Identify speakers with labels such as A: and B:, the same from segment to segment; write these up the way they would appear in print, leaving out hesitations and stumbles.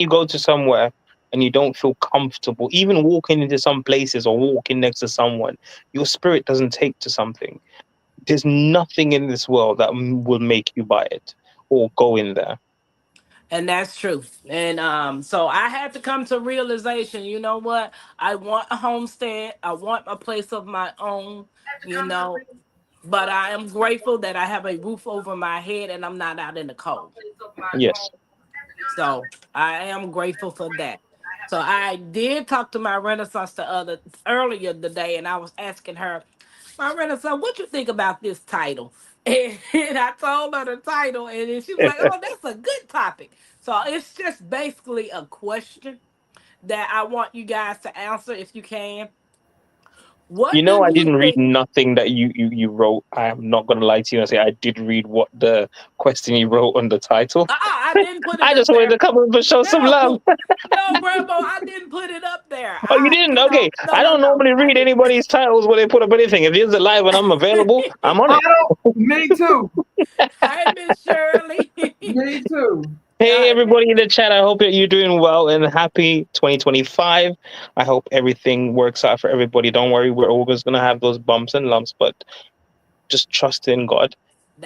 A: you go to somewhere and you don't feel comfortable, even walking into some places or walking next to someone, your spirit doesn't take to something. There's nothing in this world that will make you buy it or go in there.
B: And that's true. And so I had to come to realization, you know what? I want a homestead. I want a place of my own, you know. But I am grateful that I have a roof over my head and I'm not out in the cold.
A: Yes.
B: So I am grateful for that. So I did talk to my Renaissance the other earlier today, and I was asking her, my Renaissance, what you think about this title? And I told her the title, and then she was like, "Oh, that's a good topic." So it's just basically a question that I want you guys to answer if you can.
A: You
B: What do
A: know, I
B: you
A: didn't read
B: think?
A: nothing that you wrote. I am not gonna lie to you and say I did read what the question you wrote on the title.
B: I didn't put it
A: I
B: up
A: just wanted
B: there.
A: to come up and show some love.
B: No, no, Grandma, I didn't put it up there.
A: Oh, you didn't? Okay.
B: No,
A: I
B: no,
A: don't
B: no,
A: normally
B: I
A: read
B: didn't.
A: anybody's titles when they put up anything. If it's live and I'm available, I'm on
C: I
A: it.
C: don't. Me too.
B: Hey, Miss Shirley.
C: Me too.
A: Hey,
B: Miss-
A: everybody in the chat. I hope that you're doing well and happy 2025. I hope everything works out for everybody. Don't worry, we're always going to have those bumps and lumps, but just trust in God.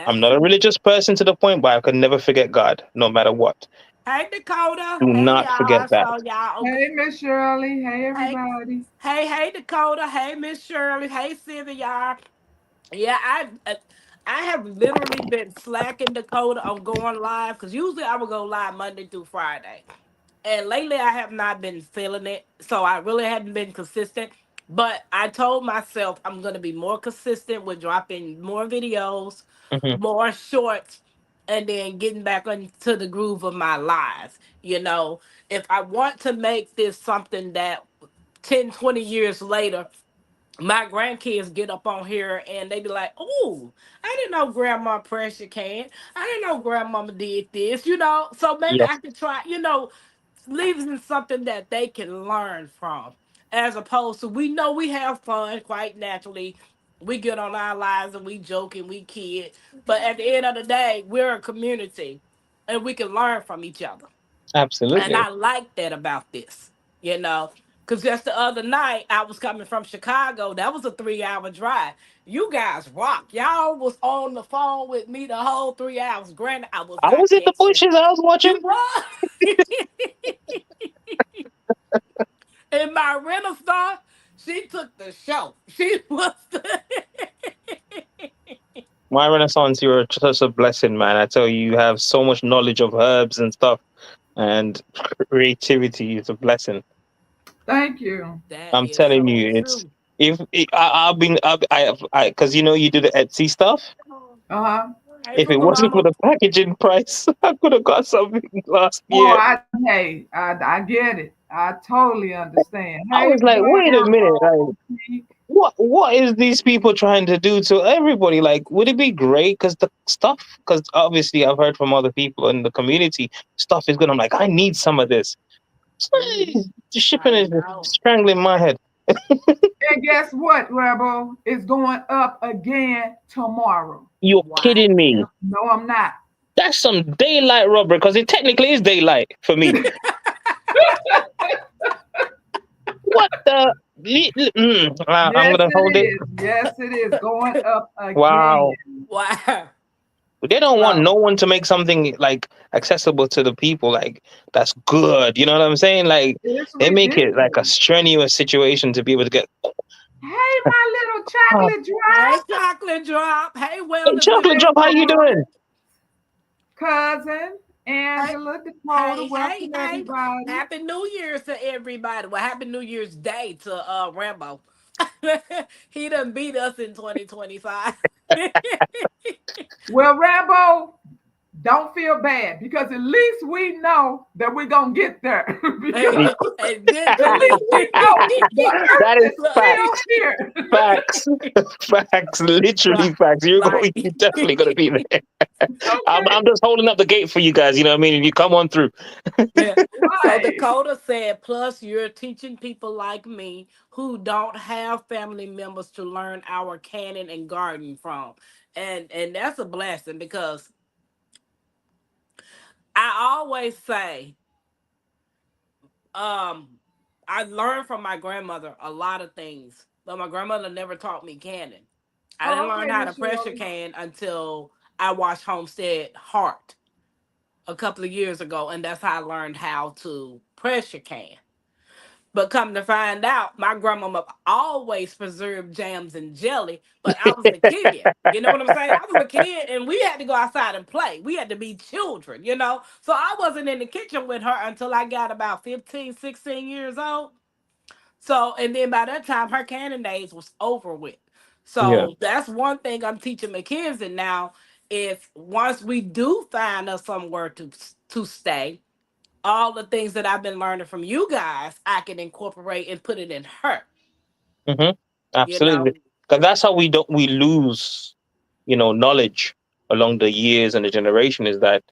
A: I'm
B: that's
A: not a
B: true.
A: religious person to the point, but I could never forget God, no matter what.
B: Hey, Dakota.
A: Do
B: Hey,
A: not
B: y'all. I
A: forget that.
B: saw y'all.
C: Hey, Miss Shirley. Hey,
B: Hey,
C: everybody.
B: hey, Dakota. Hey, Miss Shirley. Hey, Sylvia, y'all. Yeah, I have literally been slacking Dakota on going live because usually I would go live Monday through Friday. And lately I have not been feeling it. So I really haven't been consistent. But I told myself I'm going to be more consistent with dropping more videos,
A: Hmm.
B: more shorts, and then getting back into the groove of my lives. You know, if I want to make this something that 10, 20 years later, my grandkids get up on here and they be like, "Oh, I didn't know Grandma Pressure can. I didn't know Grandmama did this." You know, so maybe
A: Yes,
B: I could try. You know, leaving something that they can learn from, as opposed to we know we have fun quite naturally. We get on our lives and we joke and we kid, but at the end of the day, we're a community, and we can learn from each other. And
A: absolutely.
B: I like that about this, you know, because just the other night I was coming from Chicago. That was a 3 hour drive. You guys rock. Y'all was on the phone with me the whole 3 hours. Granted, I was
A: I
B: not
A: was in the
B: texting.
A: bushes, I was watching.
B: You was. And my rental star, she took the show. She was the
A: My Renaissance, you're such a blessing, man. I tell you, you have so much knowledge of herbs and stuff, and creativity is a blessing.
C: Thank you.
B: That
A: I'm
B: is
A: telling
B: so
A: you, it's
B: true.
A: if it, I've been because you know you do the Etsy stuff.
C: Uh-huh.
B: Hey,
A: If it
B: Poopa
A: wasn't for
B: Mama.
A: the packaging price, I could have got something last
C: Oh,
A: year.
C: I get it. I totally understand.
A: I
C: Hey,
A: was like, wait a minute, like
C: Grandma.
A: what is these people trying to do to everybody? Like, would it be great? Because the stuff, because obviously I've heard from other people in the community, stuff is good. I'm like, I need some of this. The shipping
B: I
A: is
B: know.
A: strangling my head.
C: And guess what, Rebel? It's going up again tomorrow.
A: You're
B: Wow.
A: kidding me.
C: No, I'm not.
A: That's some daylight robbery because it technically is daylight for me. What the? I'm
C: Yes,
A: gonna
C: it
A: hold it.
C: is. Yes, it is going up again.
A: Wow.
B: Wow.
A: They don't want
B: So
A: no one to make something like accessible to the people. Like that's good. You know what I'm saying? Like
C: It's
A: they make it like a
C: ridiculous.
A: strenuous situation to be able to get.
C: Hey, my little
A: Oh,
C: chocolate
B: hey,
C: drop.
B: chocolate drop. Hey,
A: hey,
B: wellness and
A: chocolate
C: Hey,
A: drop, how you
B: wellness.
A: doing?
C: Lawrence, cousin,
B: Hey,
C: Angela, Dakota.
B: hey,
C: Welcome,
B: hey.
C: everybody.
B: Happy New Year's to everybody. Well, happy New Year's Day to Rambo. He done beat us in 2025.
C: Well, Rambo, don't feel bad because at least we know that we're going to get there. Because
B: Hey,
C: at least
B: eventually.
C: we know the earth
A: That is
C: is
B: Look.
C: still
A: facts.
C: here.
A: Facts. Facts.
B: Right.
A: Literally facts.
B: Right.
A: You're definitely gonna be there.
C: Okay.
A: I'm just holding up the gate for you guys. You know what I mean? And you come on through.
B: Yeah. So
C: Right.
B: Dakota said, plus you're teaching people like me who don't have family members to learn our canning and garden from. And that's a blessing because I always say I learned from my grandmother a lot of things, but my grandmother never taught me canning. I didn't
C: Oh,
B: learn
C: okay,
B: how to
C: Miss
B: pressure
C: Shirley.
B: can until I watched Homestead Heart a couple of years ago, and that's how I learned how to pressure can. But come to find out, my grandmama always preserved jams and jelly, but I was a kid. You know what I'm saying? I was a kid and we had to go outside and play. We had to be children, you know? So I wasn't in the kitchen with her until I got about 15, 16 years old. So, and then by that time, her canning days was over with.
A: Yeah.
B: So that's one thing I'm teaching Mackenzie now is once we do find us somewhere to stay, all the things that I've been learning from you guys, I can incorporate and put it in her.
A: Hmm.
B: You know,
A: Absolutely. Because that's how we lose, knowledge along the years and the generation, is that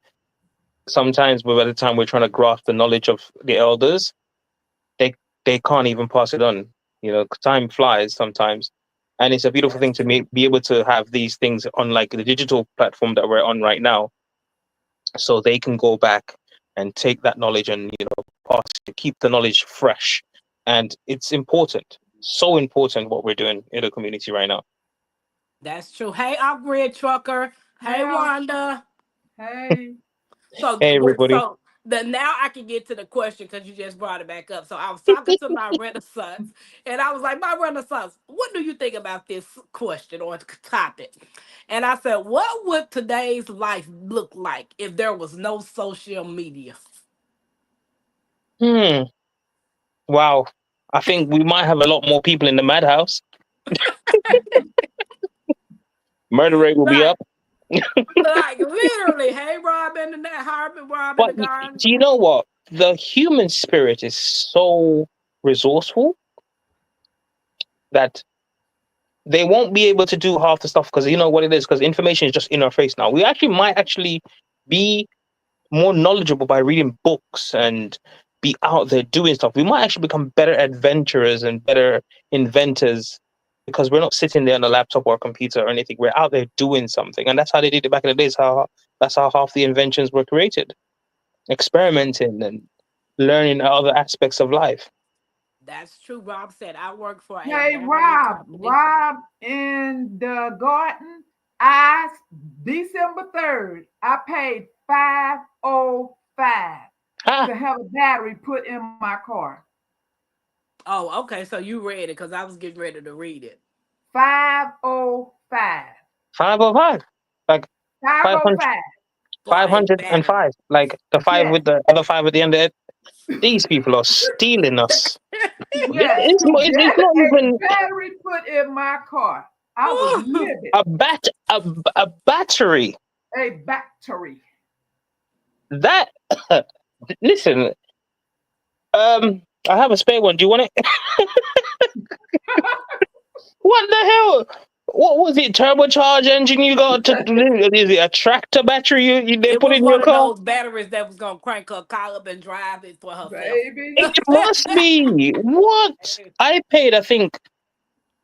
A: sometimes by the time we're trying to grasp the knowledge of the elders, they they can't even pass it on. 'Cause time flies sometimes, and it's a beautiful
B: that's
A: thing to
B: true.
A: be able to have these things on like the digital platform that we're on right now, so they can go back and take that knowledge and pass it, keep the knowledge fresh, and it's important, so important what we're doing in the community right now.
B: That's true. Hey, upgrade trucker. Hey,
C: Hey,
B: Wanda.
C: hey.
B: So,
A: Hey everybody.
B: so the now I can get to the question because you just brought it back up. So I was talking to my Renaissance, and I was like, "My Renaissance, what do you think about this question or topic?" And I said, "What would today's life look like if there was no social media?"
A: Hmm. Wow. I think we might have a lot more people in the madhouse. Murder rate will be
B: Like,
A: up.
B: like literally, hey, Robin and that Harvey, Robin
A: But
B: the garden.
A: do you know what? The human spirit is so resourceful that they won't be able to do half the stuff, because you know what it is, because information is just in our face now. We actually might actually be more knowledgeable by reading books and be out there doing stuff. We might actually become better adventurers and better inventors because we're not sitting there on a laptop or a computer or anything. We're out there doing something, and that's how they did it back in the days. That's how half the inventions were created, experimenting and learning other aspects of life.
B: That's true. Rob said I work for a
C: Hey,
B: battery
C: Rob.
B: company.
C: Rob in the garden. I December 3rd, I paid 505
A: Ah,
C: to have a battery put in my car.
B: Oh, okay. So you read it because I was getting ready to read it.
C: 505.
A: 505, like 500,
C: 505.
B: For a
A: 505,
B: battery.
A: like the five
C: Yes.
A: with the other five at the end of it. These people are stealing us.
C: Yes.
A: It's,
C: To
A: it's
C: get
A: not
C: a
A: even
C: battery put in my car. I was livid.
A: a battery.
C: A battery.
A: That listen, I have a spare one. Do you want it? What the hell? What was it? Turbocharged engine you got? Is it a tractor battery they
B: It
A: put
B: was
A: in your
B: one of
A: car?
B: those batteries that was gonna crank her car up and drive it for herself.
C: Baby.
A: It must be. What? I paid, I think,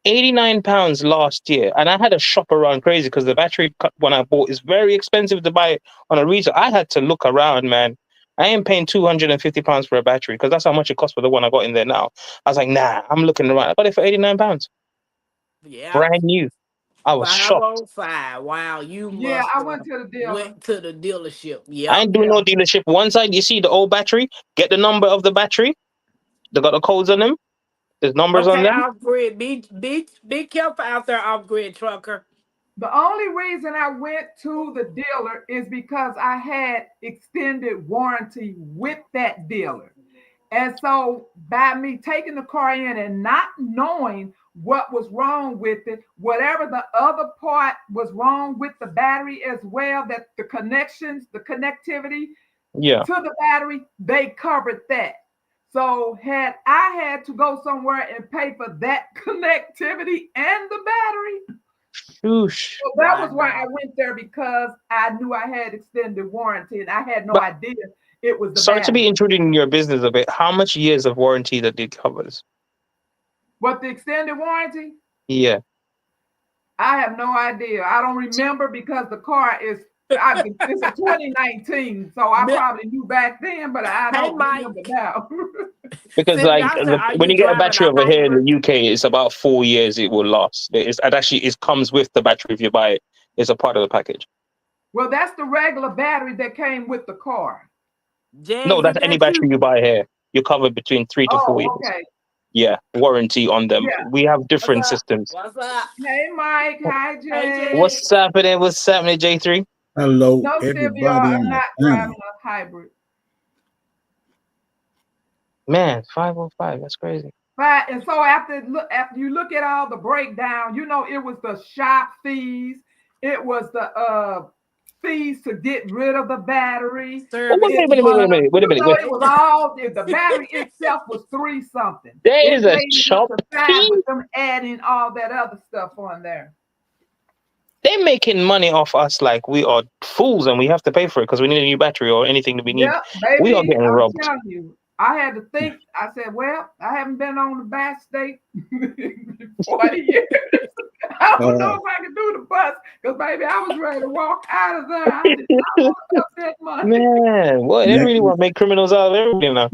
A: £89 last year, and I had to shop around crazy because the one I bought is very expensive to buy on a retail. I had to look around, man. I ain't paying £250 for a battery because that's how much it costs for the one I got in there now. I was like, nah, I'm looking around. I got it for £89,
B: Yeah.
A: brand new. I was shocked.
B: 505. Wow, you
C: Yeah,
B: must
C: I
B: have
C: went to the dealer.
B: went to the dealership.
A: I
B: Yep.
A: ain't doing
C: Yeah.
A: no dealership. One side, you see the old battery, get the number of the battery. They got the codes on them. There's numbers on
B: Okay,
A: them.
B: off grid. Be careful out there, off grid trucker.
C: The only reason I went to the dealer is because I had extended warranty with that dealer. And so, by me taking the car in and not knowing what was wrong with it, whatever the other part was wrong with the battery as well, that the connections, the connectivity
A: Yeah.
C: to the battery, they covered that. So, had I had to go somewhere and pay for that connectivity and the battery,
A: Shoosh.
C: so that was why I
B: Wow.
C: went there because I knew I had extended warranty and I had no
A: But
C: idea it was the
A: sorry to
C: battery.
A: be intruding in your business a bit. How much years of warranty that it covers?
C: But the extended warranty,
A: Yeah.
C: I have no idea. I don't remember because the car is it's a 2019, so I
B: Mi-
C: probably knew back then, but I
B: Hey,
C: don't remember
B: Mike.
C: now.
A: Because
B: Cindy, I said, are
A: when
B: you
A: you get a
B: driving
A: battery
B: a
A: over here in
B: hybrid?
A: the UK, it's about 4 years it will last. It comes with the battery if you buy it. It's a part of the package.
C: Well, that's the regular battery that came with the car.
A: No,
B: Jags, is
A: that's any
B: that
A: battery
B: you?
A: you buy here. You're covered between 3 to 4 years.
C: Oh, okay.
A: Yeah, warranty on them.
C: Yeah.
A: We have
B: What's
A: different
B: up?
A: systems.
B: What's up?
C: Hey, Mike. Hi,
B: Hey,
C: Jay.
B: Jay.
A: What's happening? What's happening, J3?
D: Hello,
C: No, Sylvia,
D: everybody
C: I'm
D: on the
C: not driving
D: panel.
C: a hybrid.
A: Man, 505. That's crazy.
C: Right. And so after you look at all the breakdown, you know, it was the shop fees, it was the fees to get rid of the battery.
A: Oh,
B: Service
C: It
A: wait a
C: was,
A: minute. Wait a
C: you
A: minute.
C: know,
A: Wait.
C: it was all the battery itself was 3 something.
A: There
C: It
A: is a
C: made it up
A: shop
C: to 5
A: fee.
C: with them adding all that other stuff on there.
A: They're making money off us like we are fools and we have to pay for it because we need a new battery or anything that we need.
C: Yep,
A: We are
C: baby,
A: getting
C: I'm
A: robbed.
C: telling you. I had to think. I said, well, I haven't been on the back state in 40 years. I don't know if I can do the bus because, baby, I was ready to walk out of there. I did not want to spend money.
A: Man, what? They really want to make criminals out of everybody now.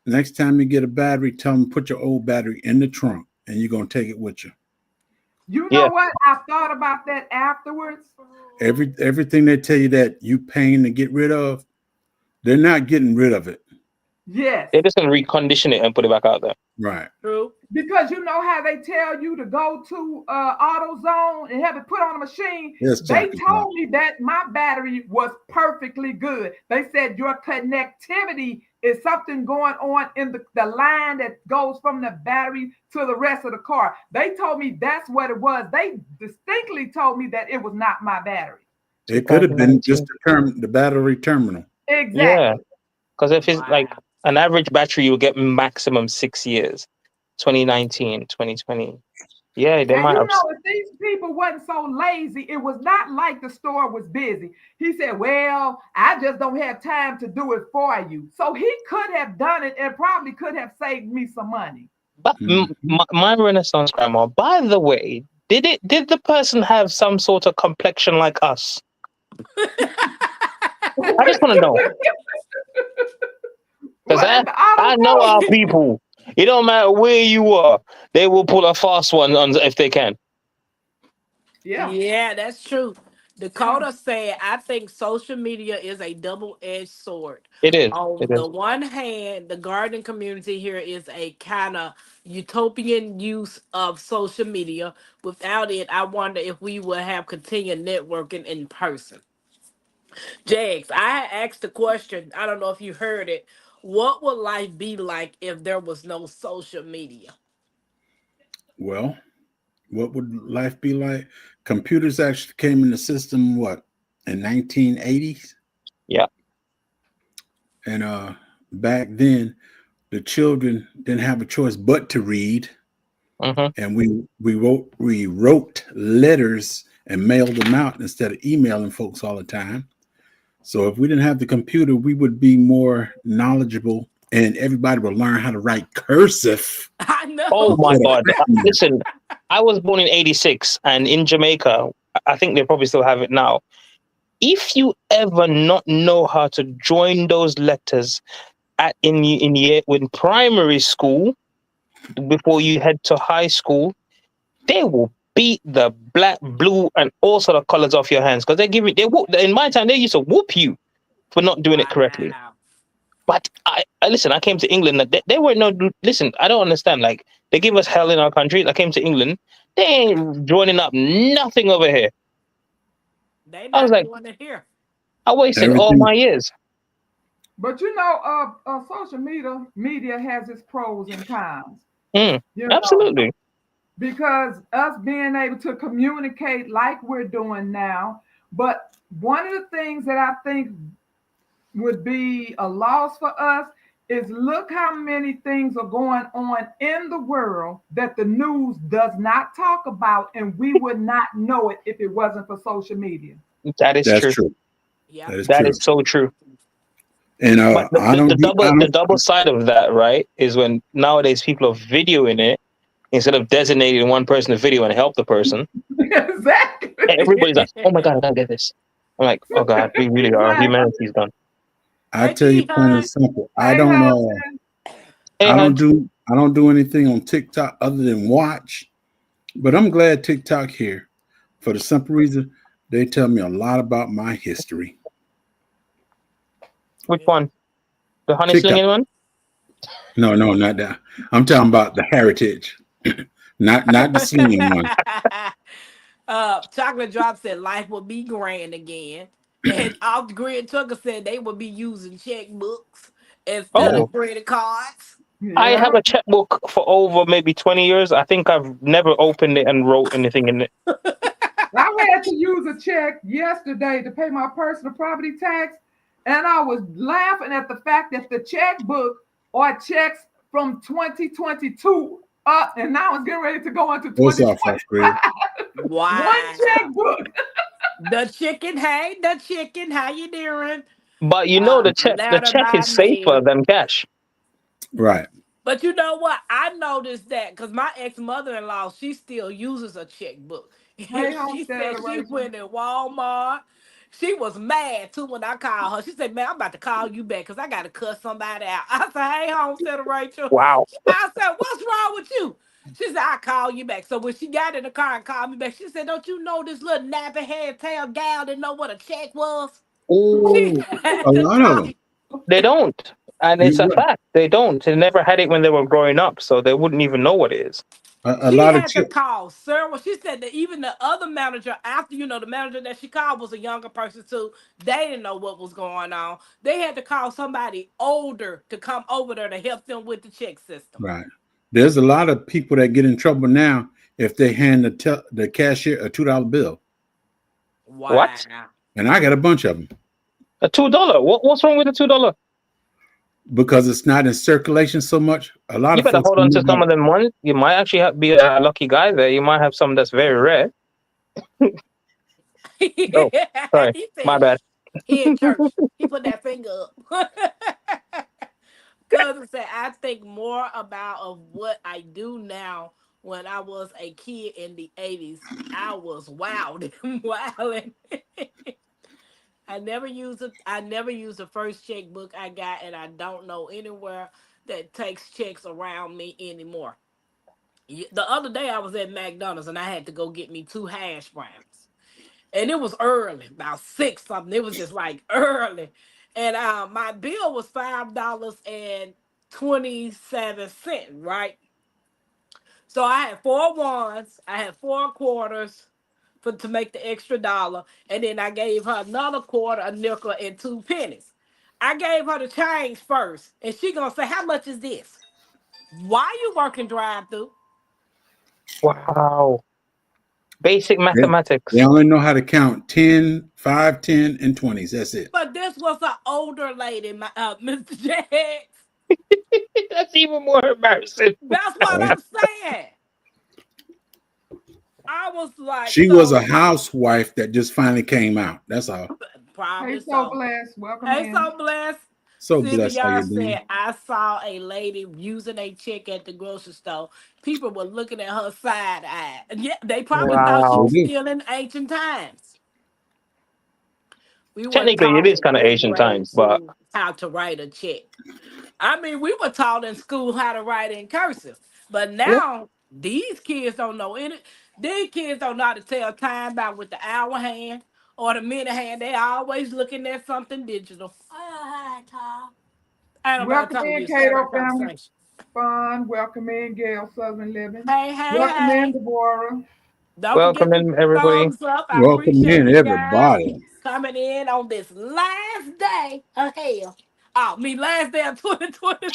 D: Next time you get a battery, tell them put your old battery in the trunk and you're gonna take it with you.
C: You know what? I thought about that afterwards.
D: Everything they tell you that you paying to get rid of, they're not getting rid of it.
C: Yes.
A: They're just gonna recondition it and put it back out there.
D: Right.
B: True.
C: Because you know how they tell you to go to AutoZone and have it put on a machine.
D: Yes,
C: they told me that my battery was perfectly good. They said your connectivity is something going on in the line that goes from the battery to the rest of the car. They told me that's what it was. They distinctly told me that it was not my battery.
D: It could have been just the battery terminal.
C: Exactly.
A: Yeah, because if it's like an average battery, you'll get maximum 6 years. 2019, 2020. Yeah, they might have.
C: You know, if these people wasn't so lazy, it was not like the store was busy. He said, well, I just don't have time to do it for you. So he could have done it and probably could have saved me some money.
A: But my Renaissance grandma, by the way, did the person have some sort of complexion like us? I just want to know. Because I know our people. It don't matter where you are, they will pull a fast one on if they can.
B: Yeah, that's true. Dakota said, I think social media is a double-edged sword.
A: It is.
B: On the one hand, the gardening community here is a kind of utopian use of social media. Without it, I wonder if we would have continued networking in person. Jags, I asked the question, I don't know if you heard it. What would life be like if there was no social media?
D: Well, what would life be like? Computers actually came in the system, in 1980s?
A: Yeah.
D: And back then, the children didn't have a choice but to read. And we wrote letters and mailed them out instead of emailing folks all the time. So if we didn't have the computer, we would be more knowledgeable and everybody would learn how to write cursive.
B: I know.
A: Oh my God. Listen, I was born in 86 and in Jamaica, I think they probably still have it now. If you ever not know how to join those letters in primary school, before you head to high school, they will beat the black, blue, and all sort of colors off your hands because in my time they used to whoop you for not doing it correctly. But I listen, I came to England. They weren't listen, I don't understand. Like, they give us hell in our country. I came to England. They ain't joining up nothing over here.
B: I was like, here.
A: I wasted all my years.
C: But you know, social media has its pros and cons.
A: Absolutely.
C: Because us being able to communicate like we're doing now, but one of the things that I think would be a loss for us is look how many things are going on in the world that the news does not talk about, and we would not know it if it wasn't for social media.
A: That's true.
B: Yeah,
A: that is so true.
D: And
A: the double side of that, right, is when nowadays people are videoing it instead of designating one person to video and help the person.
C: Exactly.
A: Everybody's like, oh my God, I don't get this. I'm like, oh God, we really are. Humanity's done.
D: I tell you plain and simple. I don't know. don't do anything on TikTok other than watch. But I'm glad TikTok here for the simple reason they tell me a lot about my history.
A: Which one? The honey
D: TikTok.
A: slinging one?
D: No, not that. I'm talking about the heritage, not the slinging one.
B: Chocolate Drop said life will be grand again. And Off the Grid Trucker said they will be using checkbooks instead of credit cards.
A: I have a checkbook for over maybe 20 years. I think I've never opened it and wrote anything in it.
C: I had to use a check yesterday to pay my personal property tax, and I was laughing at the fact that the checkbook are checks from 2022 up, and now it's getting ready to go into 2023.
B: Wow.
C: One checkbook.
B: The chicken, hey, the chicken, how you doing?
A: But you know the check is safer than cash.
D: Right.
B: But you know what? I noticed that because my ex-mother-in-law, she still uses a checkbook. She said she went in Walmart. She was mad too when I called her. She said, "Man, I'm about to call you back because I got to cuss somebody out." I said, "Hey, Homesteader Rachel."
A: Wow.
B: I said, "What's wrong with you?" She said, "I'll call you back." So when she got in the car and called me back, she said, "Don't you know this little nappy head tail gal didn't know what a check was?"
A: Ooh,
D: a lot of them.
A: They don't. And it's a fact. They don't. They never had it when they were growing up, so they wouldn't even know what it is.
B: She had to call sir. Well, she said that even the other manager, after the manager that she called was a younger person too. They didn't know what was going on. They had to call somebody older to come over there to help them with the check system.
D: Right. There's a lot of people that get in trouble now if they hand the cashier a $2 bill.
B: Wow.
A: What?
D: And I got a bunch of them.
A: A $2? What's wrong with the $2?
D: Because it's not in circulation so much. A lot
A: you
D: of
A: better
D: folks
A: hold on to some of them ones. You might actually be a lucky guy there. You might have some that's very rare. Oh, sorry, my bad.
B: He in church. He put that finger up. Cousin said, "I think more about of what I do now. When I was a kid in the 80s, I was wild and wilding." I never used the first checkbook I got, and I don't know anywhere that takes checks around me anymore. The other day I was at McDonald's and I had to go get me 2 hash browns. And it was early, about 6 something. It was just like early. And my bill was $5.27, right? So I had 4 ones, I had 4 quarters to make the extra $1, and then I gave her another quarter, a nickel, and 2 pennies. I gave her the change first, and she gonna say, "How much is this? Why you working drive-through?"
A: Wow. Basic mathematics.
D: They only know how to count 10, 5, 10, and 20s. That's it.
B: But this was an older lady, Mr. Jax.
A: That's even more embarrassing.
B: That's what I'm saying. I was like,
D: she was a housewife that just finally came out. That's all.
B: Probably
C: hey, so blessed. Welcome.
B: Hey, so blessed.
D: So blessed. How you doing?
B: Said, "I saw a lady using a check at the grocery store. People were looking at her side eye. Yeah, they probably thought she was still in ancient times."
A: Technically, it is kind of ancient times, but
B: how to write a check. I mean, we were taught in school how to write in cursive, but now these kids don't know any. These kids don't know how to tell time by with the hour hand or the minute hand. They always looking at something digital.
C: Welcome in, Cato Family Fun. Welcome in, Gail Southern Living.
B: Hey,
C: welcome in, Deborah.
A: Welcome in, everybody.
D: Welcome in, everybody.
B: Coming in on this last day of hell. Oh, me last day of 2020.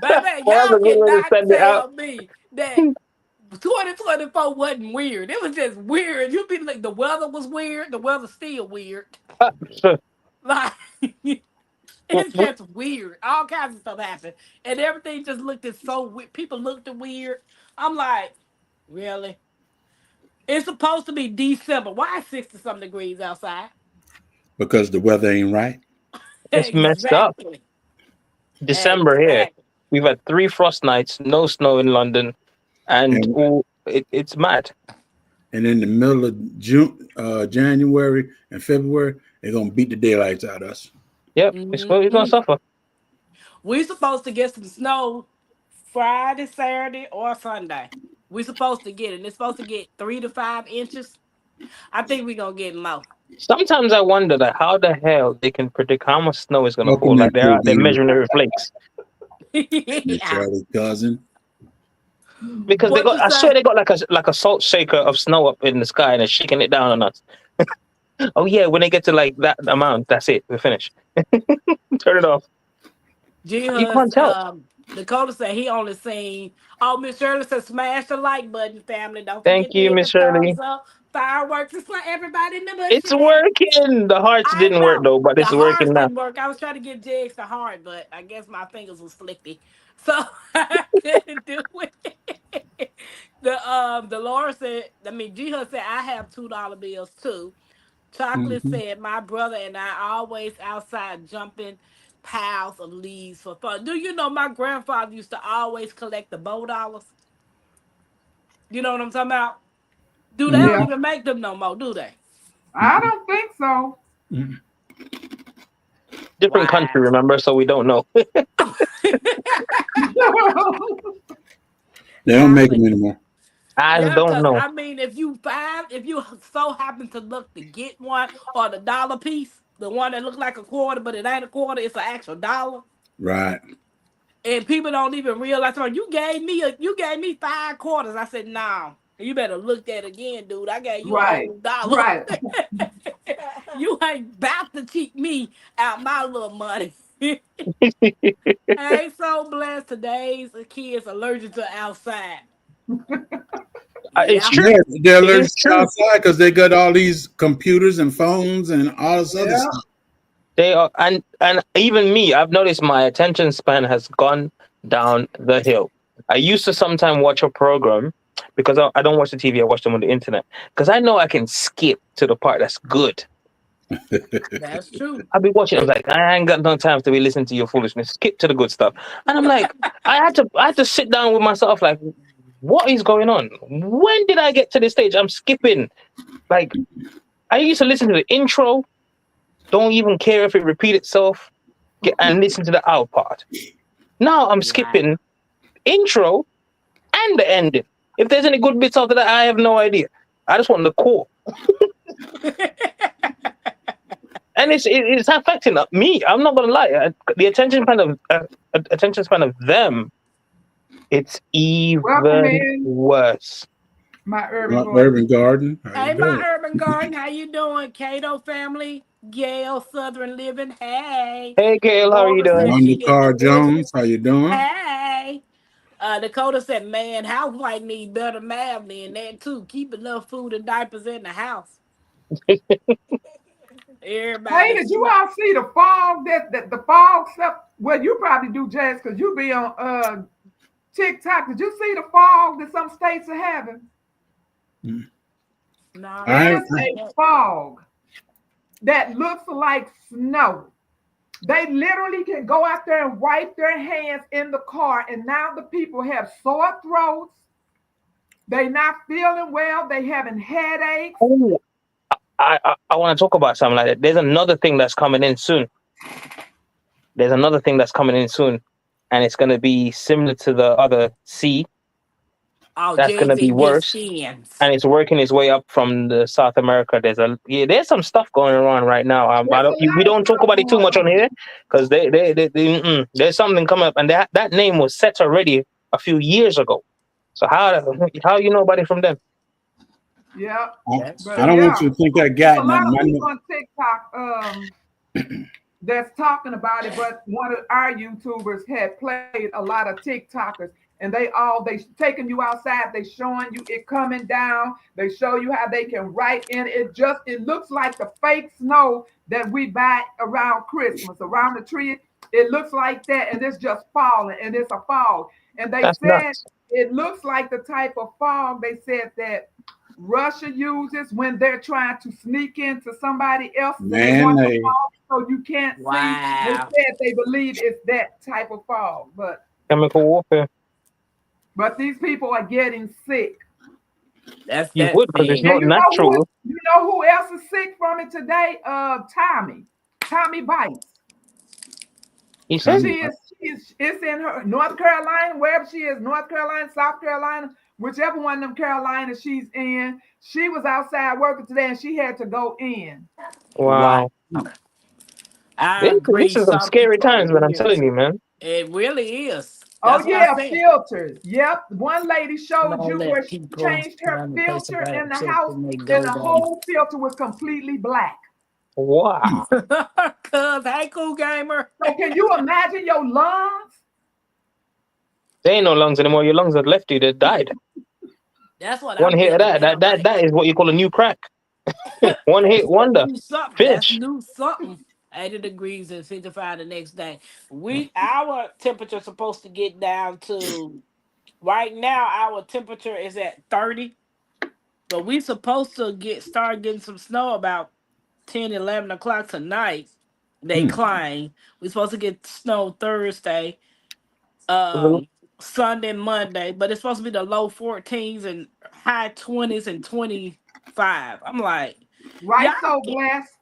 B: Baby, y'all cannot tell me that 2024 wasn't weird. It was just weird. You'd be like, the weather was weird. The weather's still weird. Like, it's just weird. All kinds of stuff happened. And everything just looked so weird. People looked weird. I'm like, really? It's supposed to be December. Why 60-something degrees outside?
D: Because the weather ain't right.
A: It's messed up. December here. We've had 3 frost nights, no snow in London, and it's mad.
D: And in the middle of June, January and February, they're gonna beat the daylights out of us.
A: Yep, it's gonna suffer.
B: We supposed to get some snow Friday, Saturday, or Sunday. We supposed to get it. It's supposed to get 3 to 5 inches. I think we're gonna get more.
A: Sometimes I wonder that how the hell they can predict how much snow is gonna
D: Welcome
A: fall. Like
D: in,
A: they're measuring every flakes.
D: Your Charlie cousin.
A: Because they
B: What you
A: got, I
B: say?
A: swear they got like a salt shaker of snow up in the sky and they're shaking it down on us. Oh yeah, when they get to like that amount, that's it. We're finished. Turn it off. You can't tell.
B: Dakota said he only seen. Oh, Miss Shirley said smash the like button, family. Don't
A: Thank
B: forget to
A: you,
B: hit
A: Miss
B: the
A: Shirley.
B: thumbs up. Fireworks is for everybody in the
A: It's
B: bushes.
A: working. The hearts
B: I
A: didn't work
B: know
A: though, but
B: the
A: it's working
B: hearts
A: now.
B: didn't work. I was trying to get Jigs the heart, but I guess my fingers was flicky, so I couldn't do it. The Laura said, I mean, G Hud said I have $2 bills too. Chocolate
D: Mm-hmm.
B: said my brother and I always outside jumping piles of leaves for fun. Do you know my grandfather used to always collect the bow dollars? You know what I'm talking about? Do they don't
C: Yeah,
B: even make them no more, do they?
C: I don't think so.
A: Different country,
B: Wow.
A: remember? So we don't know.
D: They don't make them anymore.
A: I
B: Yeah,
A: don't
B: because
A: know.
B: I mean, if you so happen to look to get one or the dollar piece, the one that look like a quarter, but it ain't a quarter, it's an actual dollar.
D: Right.
B: And people don't even realize, oh, you gave me 5 quarters. I said, no, you better look at it again, dude. I gave you a
C: Right,
B: whole dollar.
C: right.
B: You ain't about to cheat me out my little money. I ain't so blessed today's kids allergic to outside.
A: It's
B: Yeah.
A: true.
D: Yeah, they're
A: It
D: allergic
A: is
D: to
A: true.
D: outside because they got all these computers and phones and all this other
C: Yeah.
D: stuff.
A: They are, and even me, I've noticed my attention span has gone down the hill. I used to sometimes watch a program because I don't watch the TV, I watch them on the internet. Because I know I can skip to the part that's good.
B: That's true.
A: I'll be watching, I'm like, I ain't got no time to be listening to your foolishness. Skip to the good stuff. And I'm like, I had to sit down with myself, like, what is going on? When did I get to this stage? I'm skipping. Like, I used to listen to the intro, don't even care if it repeat itself, and listen to the out part. Now I'm skipping intro and the ending. If there's any good bits after that, I have no idea. I just want the core. And it's affecting me. I'm not gonna lie. The attention span of them, it's
C: Welcome
A: even
C: in,
A: worse.
C: my urban
D: Urban Garden. How
B: Hey,
D: you
B: my
D: doing?
B: urban garden, how you doing? Cato family, Gail Southern Living. Hey,
A: Hey Gail, how are you
B: Laura
A: doing?
B: said
D: Wanda
B: she in the
D: Carr
B: business.
D: Jones. How you doing?
B: Hey, Dakota said, man, housewife need better math than that too. Keep enough food and diapers in the house.
C: Hey,
B: Everybody
C: did you all see the fog that the fog stuff? Well, you probably do, Jazz, because you be on TikTok. Did you see the fog that some states are having?
B: No,
C: There's a fog that looks like snow. They literally can go out there and wipe their hands in the car, and now the people have sore throats. They not feeling well. They having headaches.
A: Oh, I want to talk about something like that. There's another thing that's coming in soon. And it's going to be similar to the other C. That's going to be worse. And it's working its way up from the South America. There's some stuff going on right now. We don't talk about it too much on here because there's something coming up, and that name was set already a few years ago. So how you know about it from them?
C: Yeah,
D: I don't want you to think I got
C: a lot of
D: nothing.
C: people on TikTok that's talking about it, but one of our YouTubers had played a lot of TikTokers, and they taking you outside, they showing you it coming down, they show you how they can write in it. It looks like the fake snow that we buy around Christmas, around the tree. It looks like that, and it's just falling, and it's a fog. And they said it looks like the type of fog they said that Russia uses when they're trying to sneak into somebody else. So you can't see. They said they believe it's that type of fog, but
A: chemical warfare.
C: But these people are getting sick.
A: You
B: That's
A: would, because it's
B: big.
A: not natural.
C: You know who else is sick from it today? Tommy Bites.
A: He said
C: It's in her North Carolina, wherever she is, North Carolina, South Carolina, whichever one of them Carolinas she's in. She was outside working today and she had to go in.
A: wow.
B: I agree.
A: This is some scary times, man. I'm telling you, man.
B: It really is.
C: Oh yeah, filters. Yep. One lady showed you where she
B: people
C: changed her
B: run the place
C: filter in the
B: around
C: house,
B: and they
C: and
B: go
C: the
B: down.
C: whole filter was completely black.
A: Wow.
B: Cuz, hey, cool gamer.
C: So can you imagine your lungs?
A: There ain't no lungs anymore. Your lungs have left you. They died.
B: That's what
A: One
B: I'm
A: hit of
B: feeling now,
A: that is what you call a new crack. One hit wonder.
B: That's
A: Finish.
B: new something. 80 degrees and 55 the next day. Our temperature supposed to get down to right now. Our temperature is at 30, but we supposed to start getting some snow about 10, 11 o'clock tonight. They climb. We're supposed to get snow Thursday, Sunday, Monday, but it's supposed to be the low 14s and high 20s and 25. I'm like,
C: right? So blessed.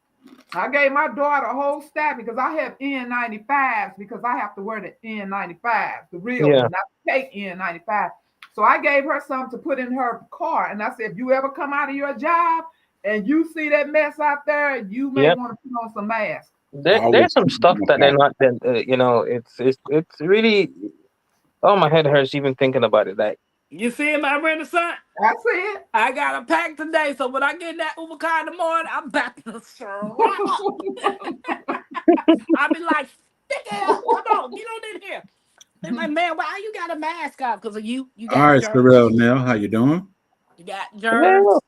C: I gave my daughter a whole stack because I have N95s because I have to wear the N95s, the real one, not the fake N95. So I gave her some to put in her car, and I said, if you ever come out of your job and you see that mess out there, you may want to put on some masks.
A: There's some stuff that they're not. It's really. Oh, my head hurts even thinking about it. Like,
B: you see my Renaissance?
C: I see it.
B: I got a pack today, so when I get in that Uber car in the morning, I'm back to I'll be like, come on, get on in here. They're like, man, why you got a mask on? Because of you. You got
D: all right,
B: germs.
D: Sorrel, now how you doing?
B: You got germs.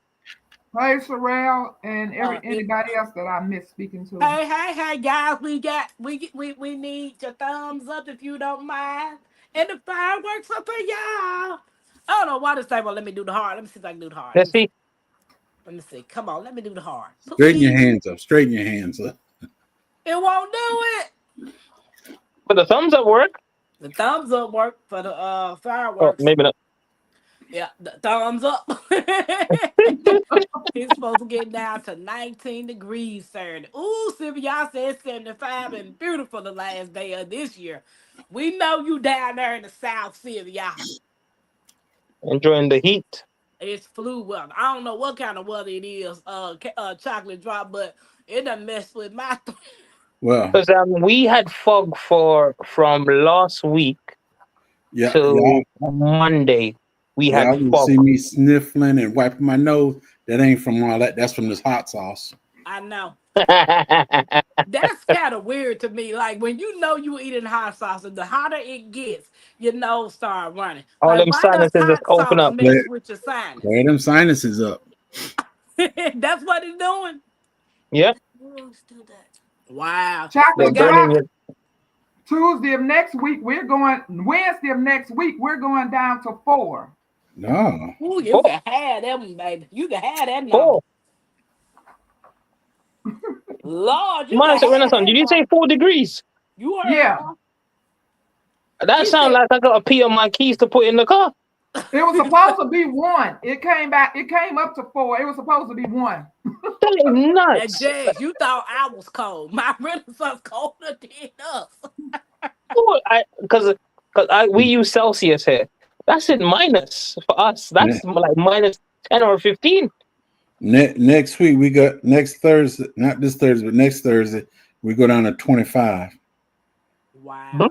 C: Hey, Sorrel, and anybody else that I missed speaking to.
B: Hey, guys, we need your thumbs up if you don't mind, and the fireworks up for y'all. I don't know why this thing won't let me do the hard. Let me see if I can do the hard.
A: Let's see.
B: Let me see. Come on, let me do the hard.
D: Straighten your hands up. Straighten your hands up.
B: It won't do it.
A: But the thumbs up work.
B: The thumbs up work for the
A: Oh,
B: fireworks.
A: maybe not.
B: Yeah, the thumbs up. It's supposed to get down to 19 degrees Saturday. Ooh, Sylvia, y'all said 75 and beautiful the last day of this year. We know you down there in the South, Sylvia.
A: Enjoying the heat.
B: It's flu weather. I don't know what kind of weather it is, chocolate drop, but it done messed with my
D: Well,
A: because we had fog from last week to Monday. We had fog.
D: See me sniffling and wiping my nose. That ain't from all that. That's from this hot sauce.
B: I know. That's kind of weird to me. Like when you know you eating hot sauce, and the hotter it gets, your nose start running.
A: All
B: like,
A: them sinuses just open up.
B: Mess with your sinus?
D: Lay them sinuses up.
B: That's what it's doing.
A: Yep.
B: Wow.
C: Chocolate drop. Tuesday of next week, Wednesday of next week, we're going down to 4.
D: No.
B: Ooh, you can have them, baby. You can have that number. Lord, you
A: Renaissance, did you say 4 degrees?
B: You are.
C: Yeah.
A: That sounds like I got to pee on my keys to put in the car.
C: It was supposed to be 1. It came up to 4. It was supposed to be 1.
A: That is nuts.
B: Jazz, you thought I was cold. My Renaissance colder than us.
A: Because we use Celsius here. That's in minus for us. That's like minus 10 or 15.
D: Next week we got next Thursday, not this Thursday, but next Thursday we go down to 25.
B: Wow.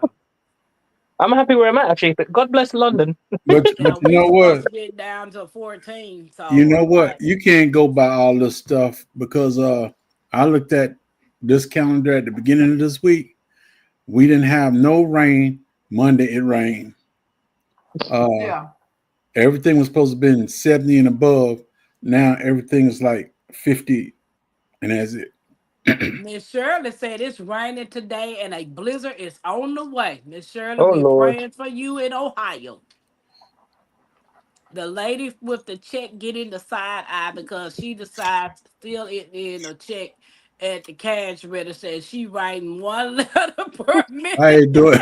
A: I'm happy where I'm at actually. God bless London.
D: But you know what?
B: Get down to 14. So
D: you know what? You can't go by all this stuff because I looked at this calendar at the beginning of this week. We didn't have no rain. Monday it rained. Everything was supposed to be 70 and above. Now everything is like 50, and that's it.
B: Miss Shirley said it's raining today and a blizzard is on the way. Miss Shirley, we're praying for you in Ohio. The lady with the check getting the side eye because she decides to fill it in a check at the cash register. She writing 1 letter per minute.
D: How you doing?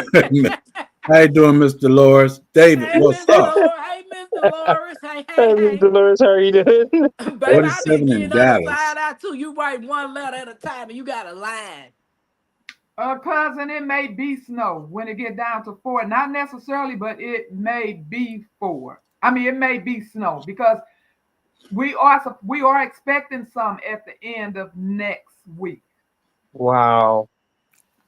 D: How you doing, Mr. Lawrence? David, what's up?
B: Hey, Mr. Dolores. Hey,
A: Hey, Miss Dolores, how are you doing?
B: Baby, I need to
D: 47
B: get
D: in
B: another
D: Dallas.
B: side out too. You write one letter at a time and you got a line.
C: Cousin, it may be snow when it get down to 4. Not necessarily, but it may be 4. I mean, it may be snow because we are expecting some at the end of next week.
A: Wow.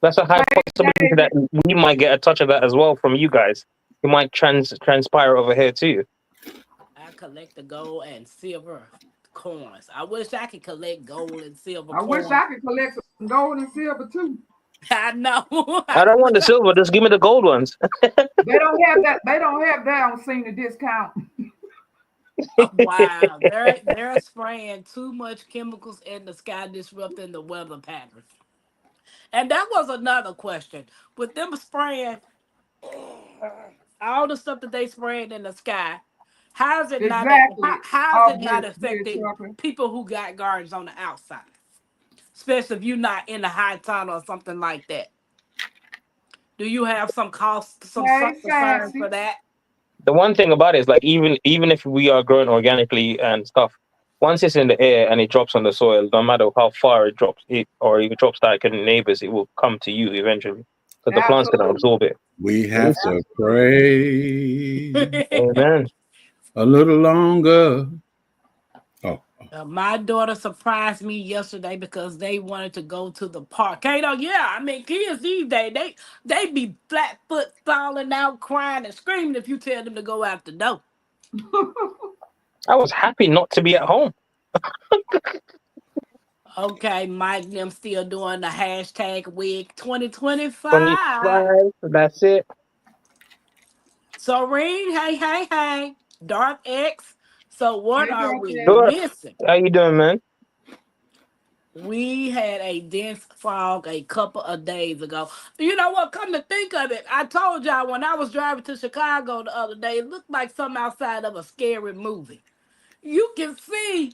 A: That's a high possibility that we might get a touch of that as well from you guys. It might transpire over here too.
B: I collect the gold and silver coins. I wish I could collect gold and silver
C: I
B: coins.
C: wish I could collect some gold and silver too.
B: I know.
A: I don't want the silver, just give me the gold ones.
C: They don't have that. They don't have that on senior discount.
B: Wow, they're spraying too much chemicals in the sky, disrupting the weather pattern. And that was another question. With them spraying all the stuff that they spraying in the sky, how is it
C: Exactly.
B: not affecting people who got gardens on the outside? Especially if you're not in the high tunnel or something like that. Do you have some concern for that?
A: The one thing about it is like even if we are growing organically and stuff, once it's in the air and it drops on the soil, no matter how far it drops, or if it drops like in neighbors, it will come to you eventually. Because the plant's gonna absorb it.
D: We have to pray.
A: Amen.
D: A little longer.
B: My daughter surprised me yesterday because they wanted to go to the park. Kato, yeah, I mean, kids these days, they be flat foot falling out, crying and screaming if you tell them to go out the door.
A: I was happy not to be at home.
B: Okay, Mike, them still doing the hashtag week 2025.
A: 25, that's it.
B: Serene, hey. Dark X. So what are we missing?
A: How you doing, man?
B: We had a dense fog a couple of days ago. You know what? Come to think of it, I told y'all when I was driving to Chicago the other day, it looked like something outside of a scary movie. You can see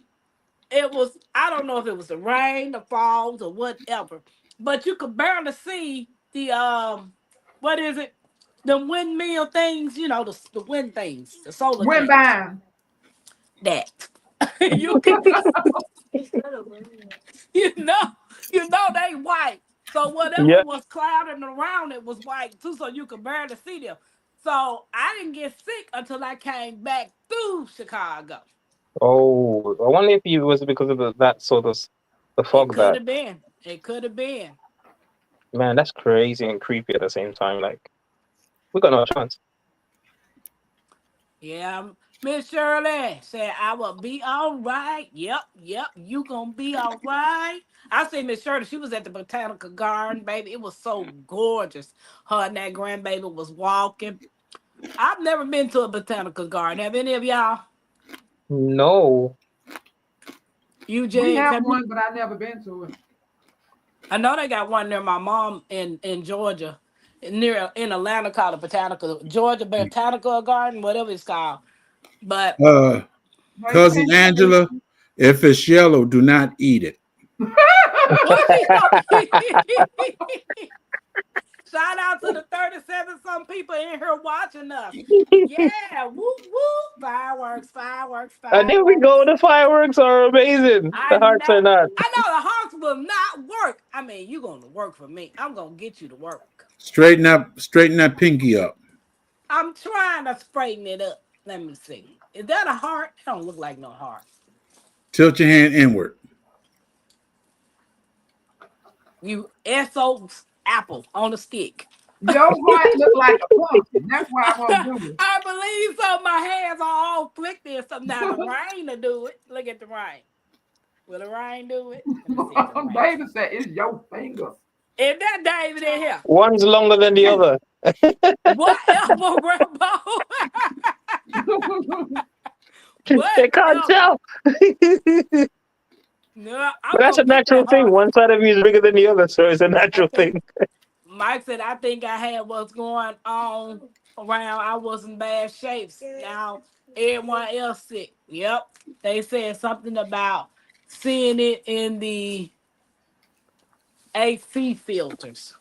B: it was, I don't know if it was the rain, the falls, or whatever, but you could barely see the what is it? The windmill things, you know, the wind things, the solar
C: wind
B: things.
C: bound.
B: That you can you know they white. So whatever was clouding around it was white too, so you could barely see them. So I didn't get sick until I came back through Chicago.
A: Oh, I wonder if it was because of that sort of the fog.
B: It could have been.
A: Man, that's crazy and creepy at the same time. Like, we got no chance.
B: Yeah, Miss Shirley said I will be all right. Yep, you gonna be all right. I see Miss Shirley, she was at the Botanical Garden, baby. It was so gorgeous. Her and that grandbaby was walking. I've never been to a Botanical Garden. Have any of y'all?
A: No.
B: We
C: have one, but I've never been to it.
B: I know they got one near my mom in Georgia, in Atlanta, called the Georgia Botanical Garden, whatever it's called. But
D: Cousin Angela, if it's yellow, do not eat it.
B: Shout out to the 37 some people in here watching us. Yeah, woo woo, fireworks.
A: There we go. The fireworks are amazing. The hearts are not.
B: I know the hearts will not work. I mean, you're gonna work for me. I'm gonna get you to work.
D: Straighten that pinky up.
B: I'm trying to straighten it up. Let me see. Is that a heart? It don't look like no heart.
D: Tilt your hand inward.
B: You SOS apple on a stick.
C: Your heart look like a pumpkin. That's why I won't do it.
B: I believe so. My hands are all flicked and something. Now the rain to do it. Look at the rain. Will the rain do it?
C: David said it's your fingers.
B: Is that David in here?
A: One's longer than the other.
B: Whatever, Rambo.
A: They can't tell.
B: No,
A: but that's a natural thing. One side of you is bigger than the other, so it's a natural thing.
B: Mike said, I think I had what's going on around. I was in bad shape. Now everyone else sick. Yep. They said something about seeing it in the AC filters.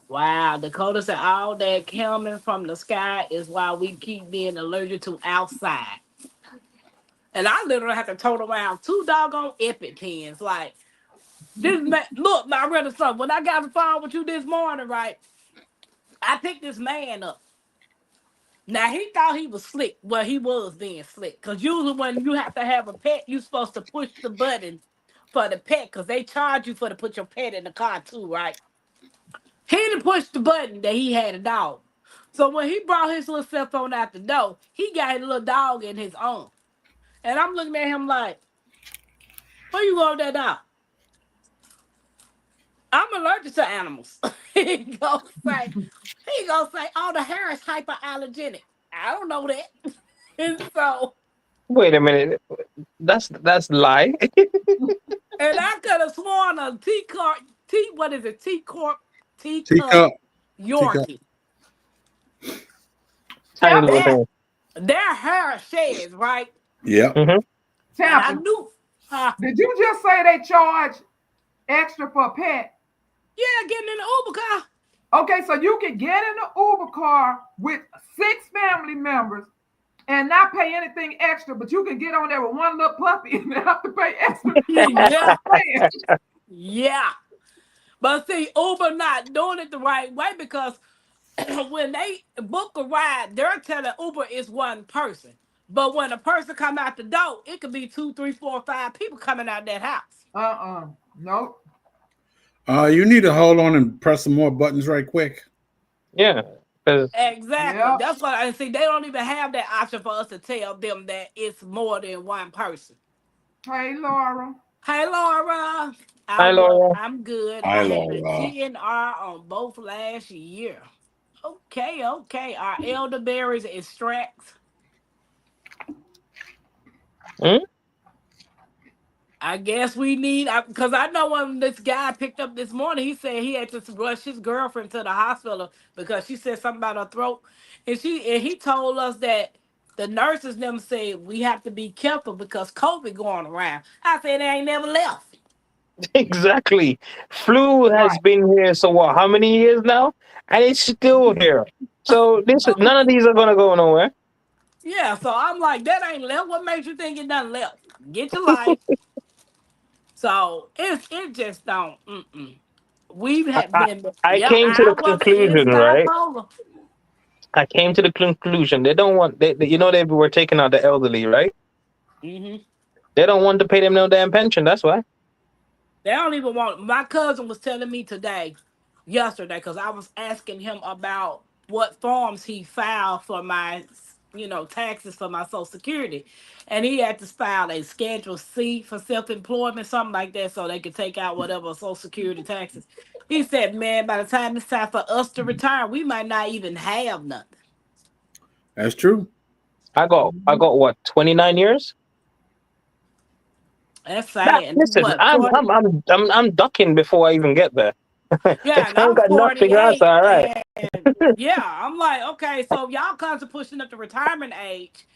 B: Wow, Dakota said all that coming from the sky is why we keep being allergic to outside. And I literally have to tote around 2 doggone EpiPens. Like, this man, look, my brother son, when I got the phone with you this morning, right, I picked this man up. Now, he thought he was slick. Well, he was being slick. Because usually when you have to have a pet, you're supposed to push the button for the pet because they charge you for to put your pet in the car too, right? He didn't push the button that he had a dog. So when he brought his little cell phone out the door, he got his little dog in his arm. And I'm looking at him like, where you going with that dog? I'm allergic to animals. he gonna say, oh, the hair is hyperallergenic. I don't know that. And so,
A: Wait a minute. That's lie.
B: and I could have sworn a teacup, what is it? Teacup
D: Teacup.
B: Yorkie.
A: Tiny little thing.
B: Their hair sheds, right?
D: Yeah.
A: Mm-hmm.
B: I
C: Tampa,
B: knew.
C: did you just say they charge extra for a pet?
B: Yeah, getting in the Uber car.
C: Okay, so you can get in the Uber car with 6 family members and not pay anything extra, but you can get on there with one little puppy and have to pay extra.
B: Yeah. Yeah. But see, Uber not doing it the right way because when they book a ride, they're telling Uber is one person. But when a person come out the door, it could be 2, 3, 4, 5 people coming out that house.
C: Nope.
D: You need to hold on and press some more buttons right quick.
A: Yeah.
B: Exactly.
C: Yep.
B: That's what I see. They don't even have that option for us to tell them that it's more than one person.
C: Hey, Laura.
B: Hey, Laura.
A: Hi, Laura.
B: I'm good.
D: Hi,
B: I had
D: Laura.
B: a GNR on both last year. Okay. Our elderberries extracts. I guess we need, because I know when this guy picked up this morning, he said he had to rush his girlfriend to the hospital because she said something about her throat. And he told us that the nurses them say we have to be careful because COVID going around. I said they ain't never left.
A: Exactly. Flu has
C: Right.
A: been here, so what, how many years now? And it's still here. So none of these are gonna go nowhere.
B: Yeah, so I'm like, that ain't left. What makes you think it done left? Get your life. So it just don't. We've had been.
A: I
B: Yeah,
A: came to
B: I
A: the
B: was in
A: conclusion, right?
B: bipolar.
A: I came to the conclusion they don't want they were taking out the elderly, right?
B: Mm-hmm.
A: They don't want to pay them no damn pension. That's why.
B: They don't even want. My cousin was telling me yesterday, because I was asking him about what forms he filed for my, taxes for my Social Security, and he had to file a Schedule C for self-employment, something like that, so they could take out whatever Social Security taxes. He said, "Man, by the time it's time for us to retire, we might not even have nothing."
D: That's true.
A: I got what, 29 years?
B: That's sad.
A: Listen,
B: What,
A: I'm ducking before I even get there.
B: Yeah,
A: If
B: and
A: I
B: I'm
A: ain't got enough figure out,
B: 48,
A: all right.
B: and yeah, I'm like, okay, so y'all comes to pushing up the retirement age.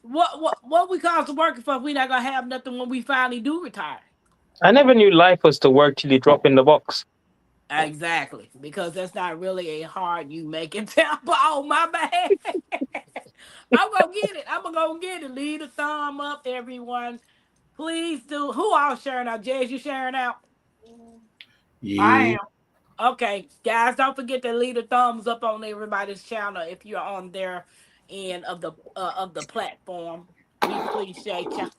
B: What we comes to working for if we not gonna have nothing when we finally do retire?
A: I never knew life was to work till you drop in the box.
B: Exactly, because that's not really a hard you making Tampa. Oh, my bad. I'm gonna get it. I'm gonna go get it. Leave a thumb up, everyone. Please do. Who all sharing out? Jez, you sharing out?
D: Yeah.
C: I am.
B: Okay, guys, don't forget to leave a thumbs up on everybody's channel if you're on their end of the platform. We appreciate you.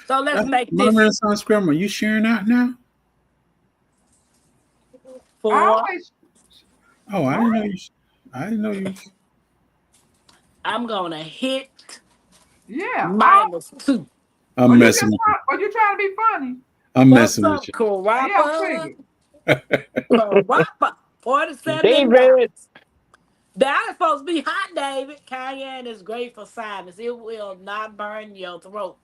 B: So let's make
D: My
B: this
D: Renaissance Grandma, you sharing out now?
C: I
B: for.
C: always.
D: Oh, I didn't know you. I didn't know you.
B: I'm gonna hit
C: Yeah.
B: -2.
D: I'm messing with you.
C: Are you trying to be funny?
D: I'm
B: What's
D: messing
B: up,
D: with you.
C: Yeah,
B: Karapa?
C: figure.
B: Karapa, 47
A: David.
B: That is supposed to be hot, David. Cayenne is great for sinus. It will not burn your throat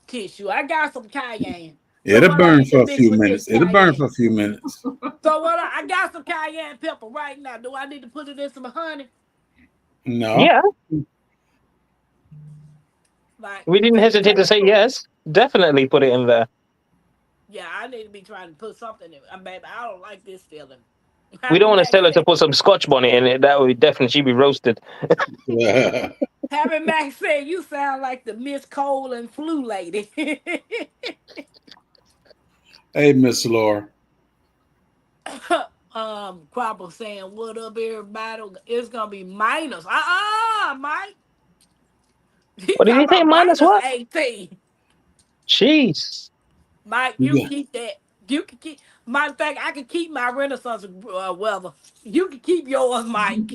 B: tissue. I got some cayenne.
D: It'll
B: What I
D: burn
B: need to
D: for a
B: mix
D: few
B: with
D: minutes.
B: this
D: It'll burn
B: cayenne?
D: for a few minutes.
B: So I got some cayenne pepper right now. Do I need to put it in some honey?
D: No.
A: Yeah.
B: Like,
A: We didn't hesitate to say yes. Definitely put it in there.
B: Yeah, I need to be trying to put something in. Baby, I don't like this feeling.
A: We don't want to
B: Mac
A: tell her to
B: said,
A: put some Scotch bonnet in it. That would definitely she'd be roasted.
B: Happy Mac said, you sound like the Miss Cold and Flu lady.
D: Hey, Miss Laura.
B: Cropper saying, what up, everybody? It's gonna be minus. Mike. He
A: What did
B: talking
A: he say?
B: about
A: Minus
B: minus
A: what?
B: 18.
A: Jeez.
B: Mike, you
D: Yeah.
B: keep that. You can keep. Matter of fact, I can keep my Renaissance weather. You can keep yours, Mike.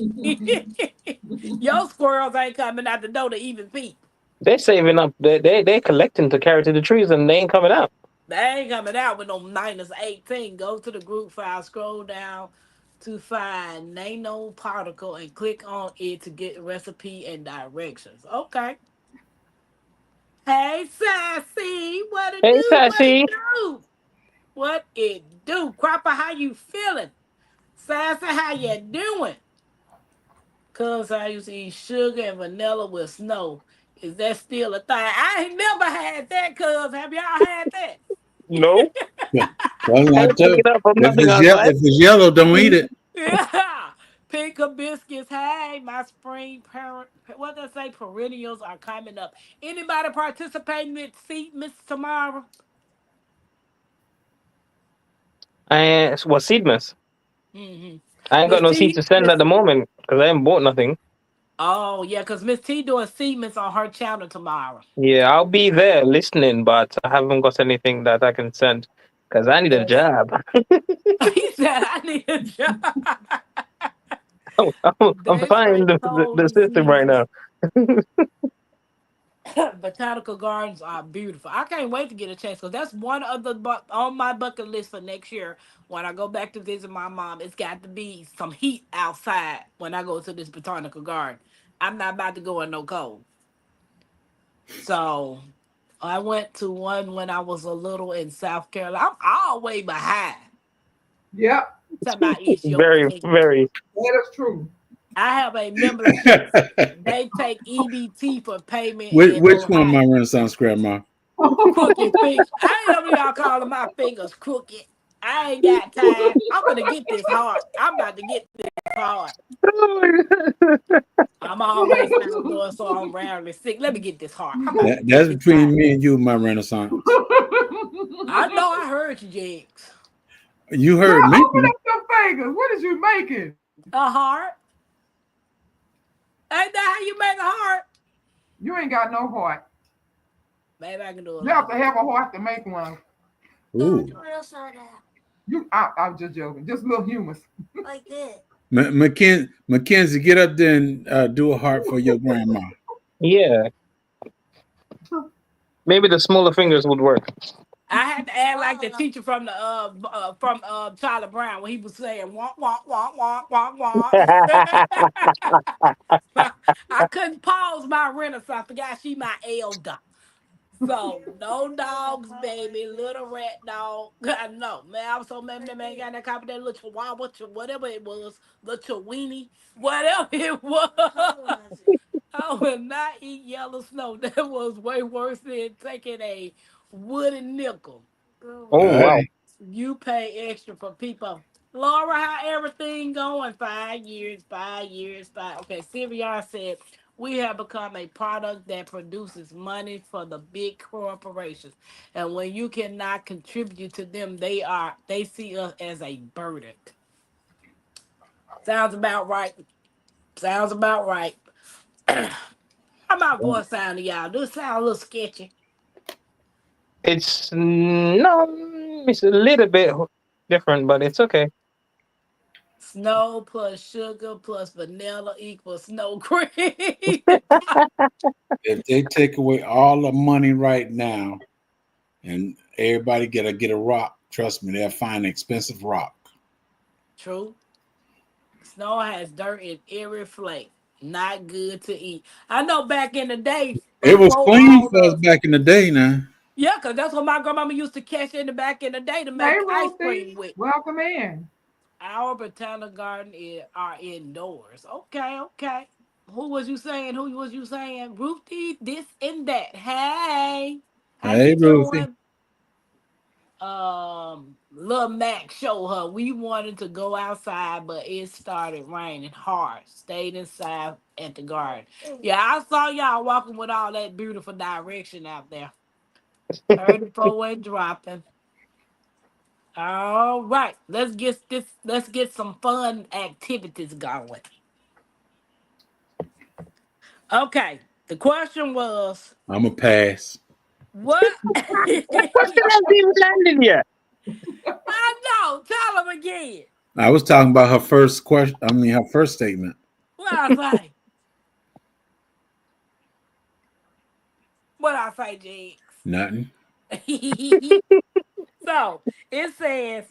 B: Your squirrels ain't coming out the door to even peep.
A: They're saving up. They're collecting to carry to the trees, and they ain't coming out.
B: They ain't coming out with no minus 18. Go to the group file, scroll down to find nano particle and click on it to get recipe and directions. Okay. Hey, Sassy, what it
A: Hey,
B: do? What it
A: Sassy.
B: do? What it do? Cropper, how you feeling? Sassy, how you doing? Cause I used to eat sugar and vanilla with snow. Is that still a thing? I ain't never had that, cuz. Have y'all had that?
A: No.
D: Well,
A: I
D: I
A: ain't
D: tell you,
A: picking up from
D: if
A: nothing
D: if
A: outside.
D: it's yellow, don't eat it.
B: Yeah. Pink biscuits. Hey, my spring parent. What they say? Perennials are coming up. Anybody participating with Seat Miss tomorrow?
A: What seedless?
B: Mm-hmm.
A: I ain't got
B: Miss
A: no seed to
B: T.
A: send at the moment because I ain't bought nothing.
B: Oh yeah, cause Miss T doing Seedments on her channel tomorrow.
A: Yeah, I'll be there listening, but I haven't got anything that I can send because I need a
B: Yes.
A: job.
B: He said I need a job.
A: I'm
B: They
A: finding
B: straight
A: the
B: cold
A: system right
B: diseases.
A: now.
B: Botanical gardens are beautiful. I can't wait to get a chance because that's one of the on my bucket list for next year. When I go back to visit my mom, it's got to be some heat outside when I go to this botanical garden. I'm not about to go in no cold. So I went to one when I was a little in South Carolina. I'm all way behind.
C: Yep,
B: Talking about East
A: Very,
B: Yoke.
A: very.
C: that is true.
B: I have a membership. They take EBT for payment in
D: Which one,
B: Ohio.
D: my Renaissance grandma?
B: Crooked finger. I ain't know y'all calling my fingers crooked. I ain't got time. I'm gonna get this hard. I'm about to get this hard. I'm always outdoors, so I'm rarely sick. Let me get this hard. I'm about to get
D: That's
B: this hard.
D: between me and you, my Renaissance.
B: I know I heard you, Jigs.
D: You
C: Girl,
D: heard me.
C: open up your fingers. What is you making?
B: A heart. Ain't that how you make a heart?
C: You ain't got no heart.
B: Maybe I can do it
C: You
B: like
C: have to
B: that.
C: have a heart to make one.
D: Ooh.
C: I'm just joking. Just a little humorous.
B: Like that.
D: Mackenzie, get up there and do a heart for your grandma.
A: Yeah, maybe the smaller fingers would work.
B: I had to act like the teacher from the Charlie Brown when he was saying wah wah wah wah wah wah. I couldn't pause my Renaissance. I forgot she my elder. So no dogs, baby, little rat dog. I know, man. I was so mad that man got that copy of that little chihuahua, whatever it was, little weenie, whatever it was. I would not eat yellow snow. That was way worse than taking a wooden nickel.
A: Oh
D: All
A: wow.
D: right.
B: You pay extra for people. Laura, how everything going? 5 years, 5 years, five. Okay, Sylvia said we have become a product that produces money for the big corporations, and when you cannot contribute to them, they see us as a burden. Sounds about right. Sounds about right. How my voice sound to y'all? Do it sound a little sketchy?
A: It's no, it's a little bit different, but it's okay.
B: Snow plus sugar plus vanilla equals snow cream.
D: If they take away all the money right now and everybody get a rock, trust me, they'll find an expensive rock.
B: True. Snow has dirt in every flake. Not good to eat. I know back in the day,
D: It was
B: before
D: clean
B: all
D: for us
B: the
D: back in the day now.
B: yeah, because that's what my grandmama used to catch in the back in the day to
C: Hey,
B: make ice
C: Ruthie.
B: cream with.
C: Welcome in.
B: Our botanical garden are indoors. Okay, okay. Who was you saying? Who was you saying? Ruthie, this and that. Hey, how
D: Hey,
B: you
D: Ruthie.
B: doing? Lil Mac showed her. We wanted to go outside, but it started raining hard. Stayed inside at the garden. Yeah, I saw y'all walking with all that beautiful direction out there. 34 and dropping. All right, let's get some fun activities going. Okay, the question was
D: I'm a pass.
B: what? I
A: Question hasn't even landed yet.
B: know. Tell them again.
D: I was talking about her first question. I mean, her first statement.
B: What I say? What I say, Jigs?
D: Nothing.
B: So it says,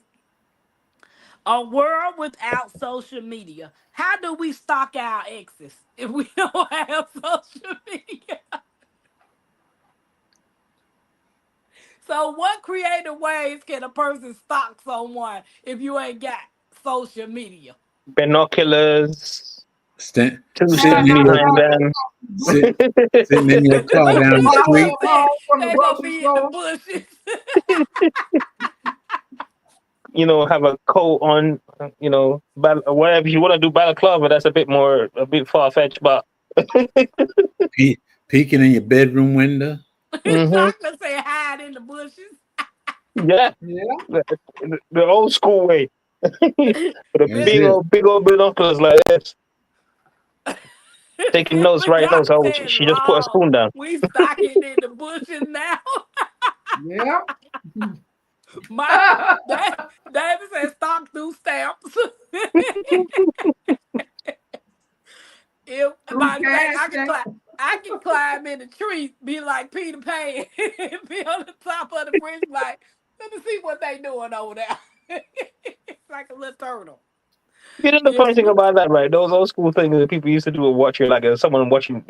B: a world without social media. How do we stalk our exes if we don't have social media? So what creative ways can a person stalk someone if you ain't got social media?
A: Binoculars.
D: Sitting
A: Sitting
D: in
A: behind them.
D: your car down the street.
B: They gonna be in the bushes.
A: You know, have a coat on. You know, whatever you want to do, balaclava. That's a bit far fetched, but
D: Peeking in your bedroom window.
B: Chocolate say hide in the bushes.
A: Yeah, the old school way. The big old binoculars like this. Taking notes, right notes. Oh, she just put a spoon down.
B: We stocking in the bushes now.
C: Yeah.
B: David said stock through stamps. I can climb in the tree, be like Peter Pan, be on the top of the bridge, like, let me see what they doing over there. It's like a little turtle.
A: You know the funny thing about that, right? Those old school things that people used to do with watching, like someone watching.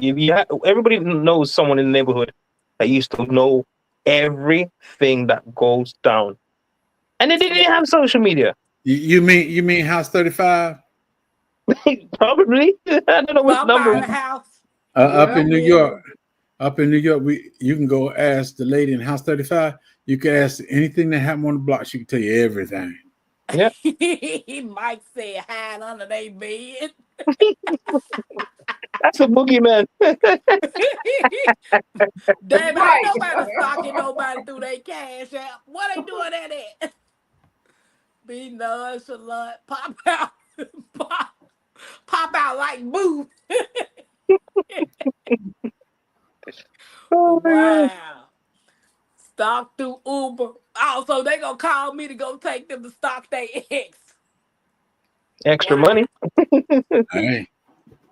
A: Everybody knows someone in the neighborhood that used to know everything that goes down, and they didn't have social media.
D: You mean House 35?
A: Probably. I don't know which number.
B: House.
D: Up in New York. Up in New York, you can go ask the lady in House 35. You can ask anything that happened on the block. She can tell you everything.
A: Yeah.
B: Mike said hide under their bed.
A: That's a boogeyman.
B: Damn, ain't nobody stalking nobody through their cash app. What they doing at? Be nonchalant, pop out, pop out like boo. Wow. Stalk through Uber. Oh, so they gonna call me to go take them to stalk their ex.
A: Extra money.
D: Hey.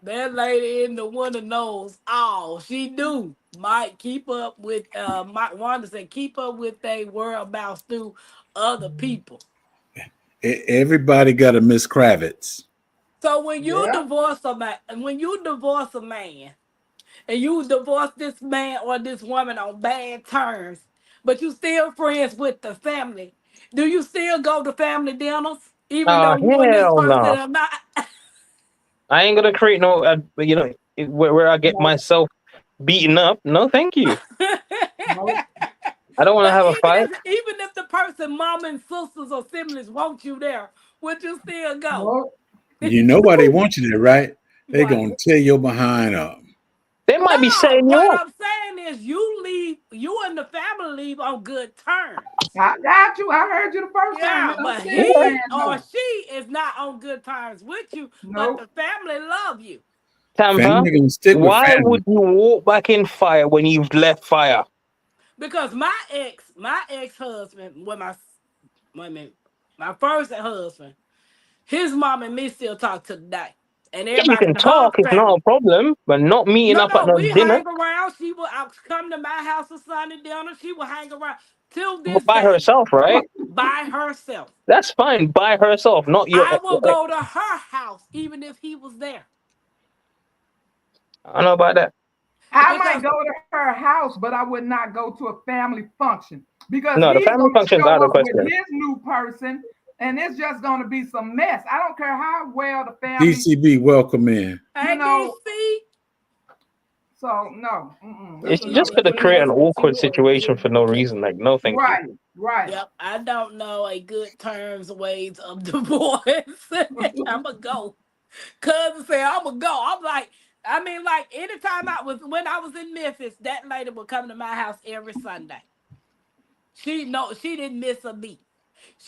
B: That lady in the window knows all she do. Might keep up with Wanda said keep up with their whereabouts through other people.
D: Everybody got a Miss Kravitz.
B: So when you divorce a man, and you divorce this man or this woman on bad terms, but you still friends with the family, do you still go to family dinners even though you and this person are not?
A: I ain't gonna create no, where I get myself beaten up. No, thank you. I don't want to have a fight.
B: Even if the person, mom and sisters or siblings want you there, would you still go?
D: You know why they want you there, right? They're gonna tear your behind up.
A: They might be saying you.
B: What I'm saying is, you and the family leave on good terms.
C: I got you. I heard you the first time.
B: But he or she is not on good terms with you, but the family love you.
A: Tampa, why would you walk back in fire when you've left fire?
B: Because my ex-husband, my first husband, his mom and me still talk to today. And
A: you can talk, it's not a problem, but not meeting up at no dinner.
B: Hang around. She will come to my house for Sunday dinner. She will hang around till this
A: by herself, right?
B: By herself.
A: That's fine. By herself, not your.
B: I will go to her house even if he was there.
A: I don't know about that.
C: I might go to her house, but I would not go to a family function because
A: the family function is out of question.
C: With his new person. And it's just going to be some mess. I don't care how well the family.
D: DCB, welcome in.
C: So no.
A: It's just going to create an awkward situation for no reason. Like no, thank you.
C: Right.
B: Yep, I don't know a good terms ways of divorce. I'ma go. Cousin said I'ma go. I'm like, I mean, like anytime when I was in Memphis, that lady would come to my house every Sunday. She didn't miss a beat.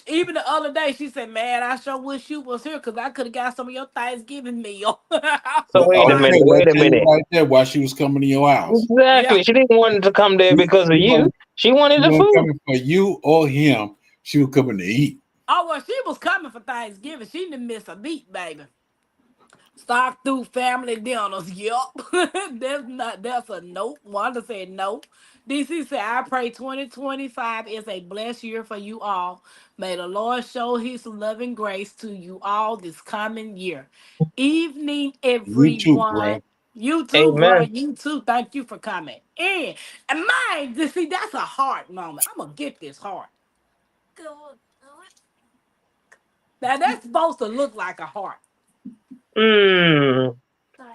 B: Even the other day, she said, "Man, I sure wish you was here because I could have got some of your Thanksgiving meal." I
A: So
B: was
A: wait a
B: like,
A: minute,
D: That
A: wait a
D: tell you
A: minute.
D: right there why she was coming to your house.
B: "Yeah,
A: Exactly. She didn't want to come there because of
D: She
A: you. She wanted the
D: wasn't
A: food.
D: coming for you or him. She was coming to eat.
B: oh well, she was coming for Thanksgiving. She didn't miss a beat, baby." Stock through family dinners. Yup. That's a nope. Wanda said no. DC said, I pray 2025 is a blessed year for you all. May the Lord show his loving grace to you all this coming year. Evening,
D: You too, bro.
B: everyone. You too, bro.
A: Amen.
B: You too. Thank you for coming in. And mine, see, that's a heart moment. I'm gonna get this heart. Now that's supposed to look like a heart.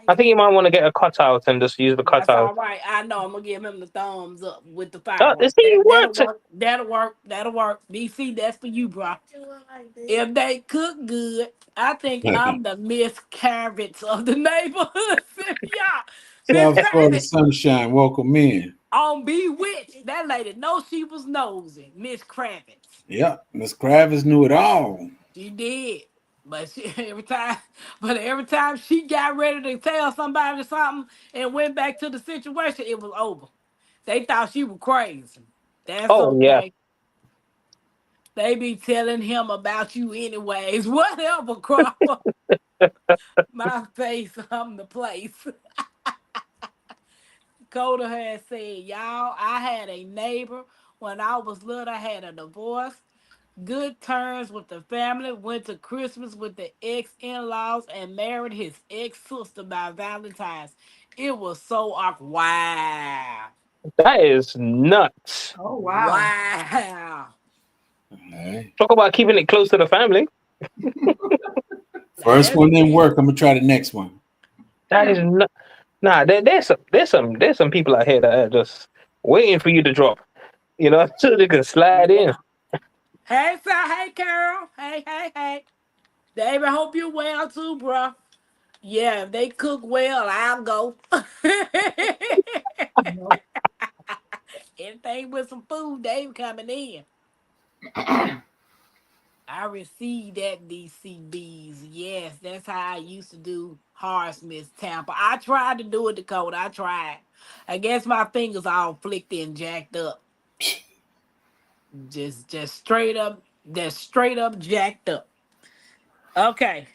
A: I think you might want to get a cutout and just use the
B: That's
A: cutout.
B: all right. I know. I'm gonna give him the thumbs up with the
A: This
B: fireworks.
A: thing
B: That'll
A: works.
B: work. That'll work. That'll work. DC, that's for you, bro. If they cook good, I think I'm the Miss Kravitz of the neighborhood. Yeah, Miss
D: South Florida
B: Kravitz
D: sunshine, welcome in.
B: on Bewitched. That lady know she was nosy. Miss Kravitz.
D: Yep, Miss Kravitz knew it all.
B: She did. But every time she got ready to tell somebody something and went back to the situation, it was over. They thought she was crazy. That's
A: Oh yeah.
B: okay. They be telling him about you anyways. Whatever, Crawford. My face, I'm the place. Coda had said, y'all, I had a neighbor when I was little. I had a divorce. Good terms with the family. Went to Christmas with the ex-in-laws and married his ex-sister by Valentine's. It was so awkward. Wow.
A: That is nuts.
C: Oh wow.
B: Wow.
D: Hey.
A: Talk about keeping it close to the family.
D: First one didn't work. I'm gonna try the next one.
A: That is not. Nah, there's some people out here that are just waiting for you to drop. You know, so they can slide in.
B: Hey, sir. Hey, Carol. Hey. David, hope you're well too, bro. Yeah, if they cook well, I'll go. Anything with some food, Dave coming in. I received that DCBs. Yes, that's how I used to do Hardsmith Tampa. I tried to do it, Dakota. I tried. I guess my fingers all flicked and jacked up. Just straight up jacked up. Okay.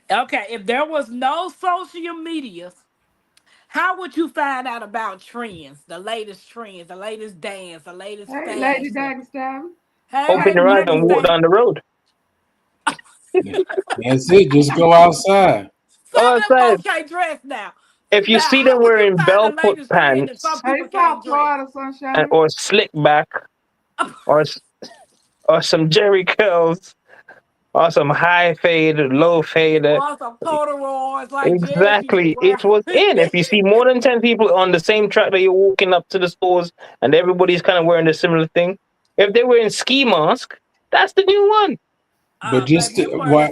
B: If there was no social medias, how would you find out about trends, the latest dance, the latest
C: Hey,
B: fashion?
C: Lady Daggestabby.
A: Open your eyes and walk down the road.
D: That's it. Just go outside.
B: Some of them folks can't dress now.
A: If you see them wearing bell-foot pants
C: Hey, South Florida sunshine.
A: or slick back or some Jerry curls or some high fade, low fade.
B: Or some corduroys like
A: exactly.
B: Jerry,
A: It was in. If you see more than 10 people on the same track that you're walking up to the stores and everybody's kind of wearing a similar thing, if they're wearing ski mask, that's the new one.
D: But just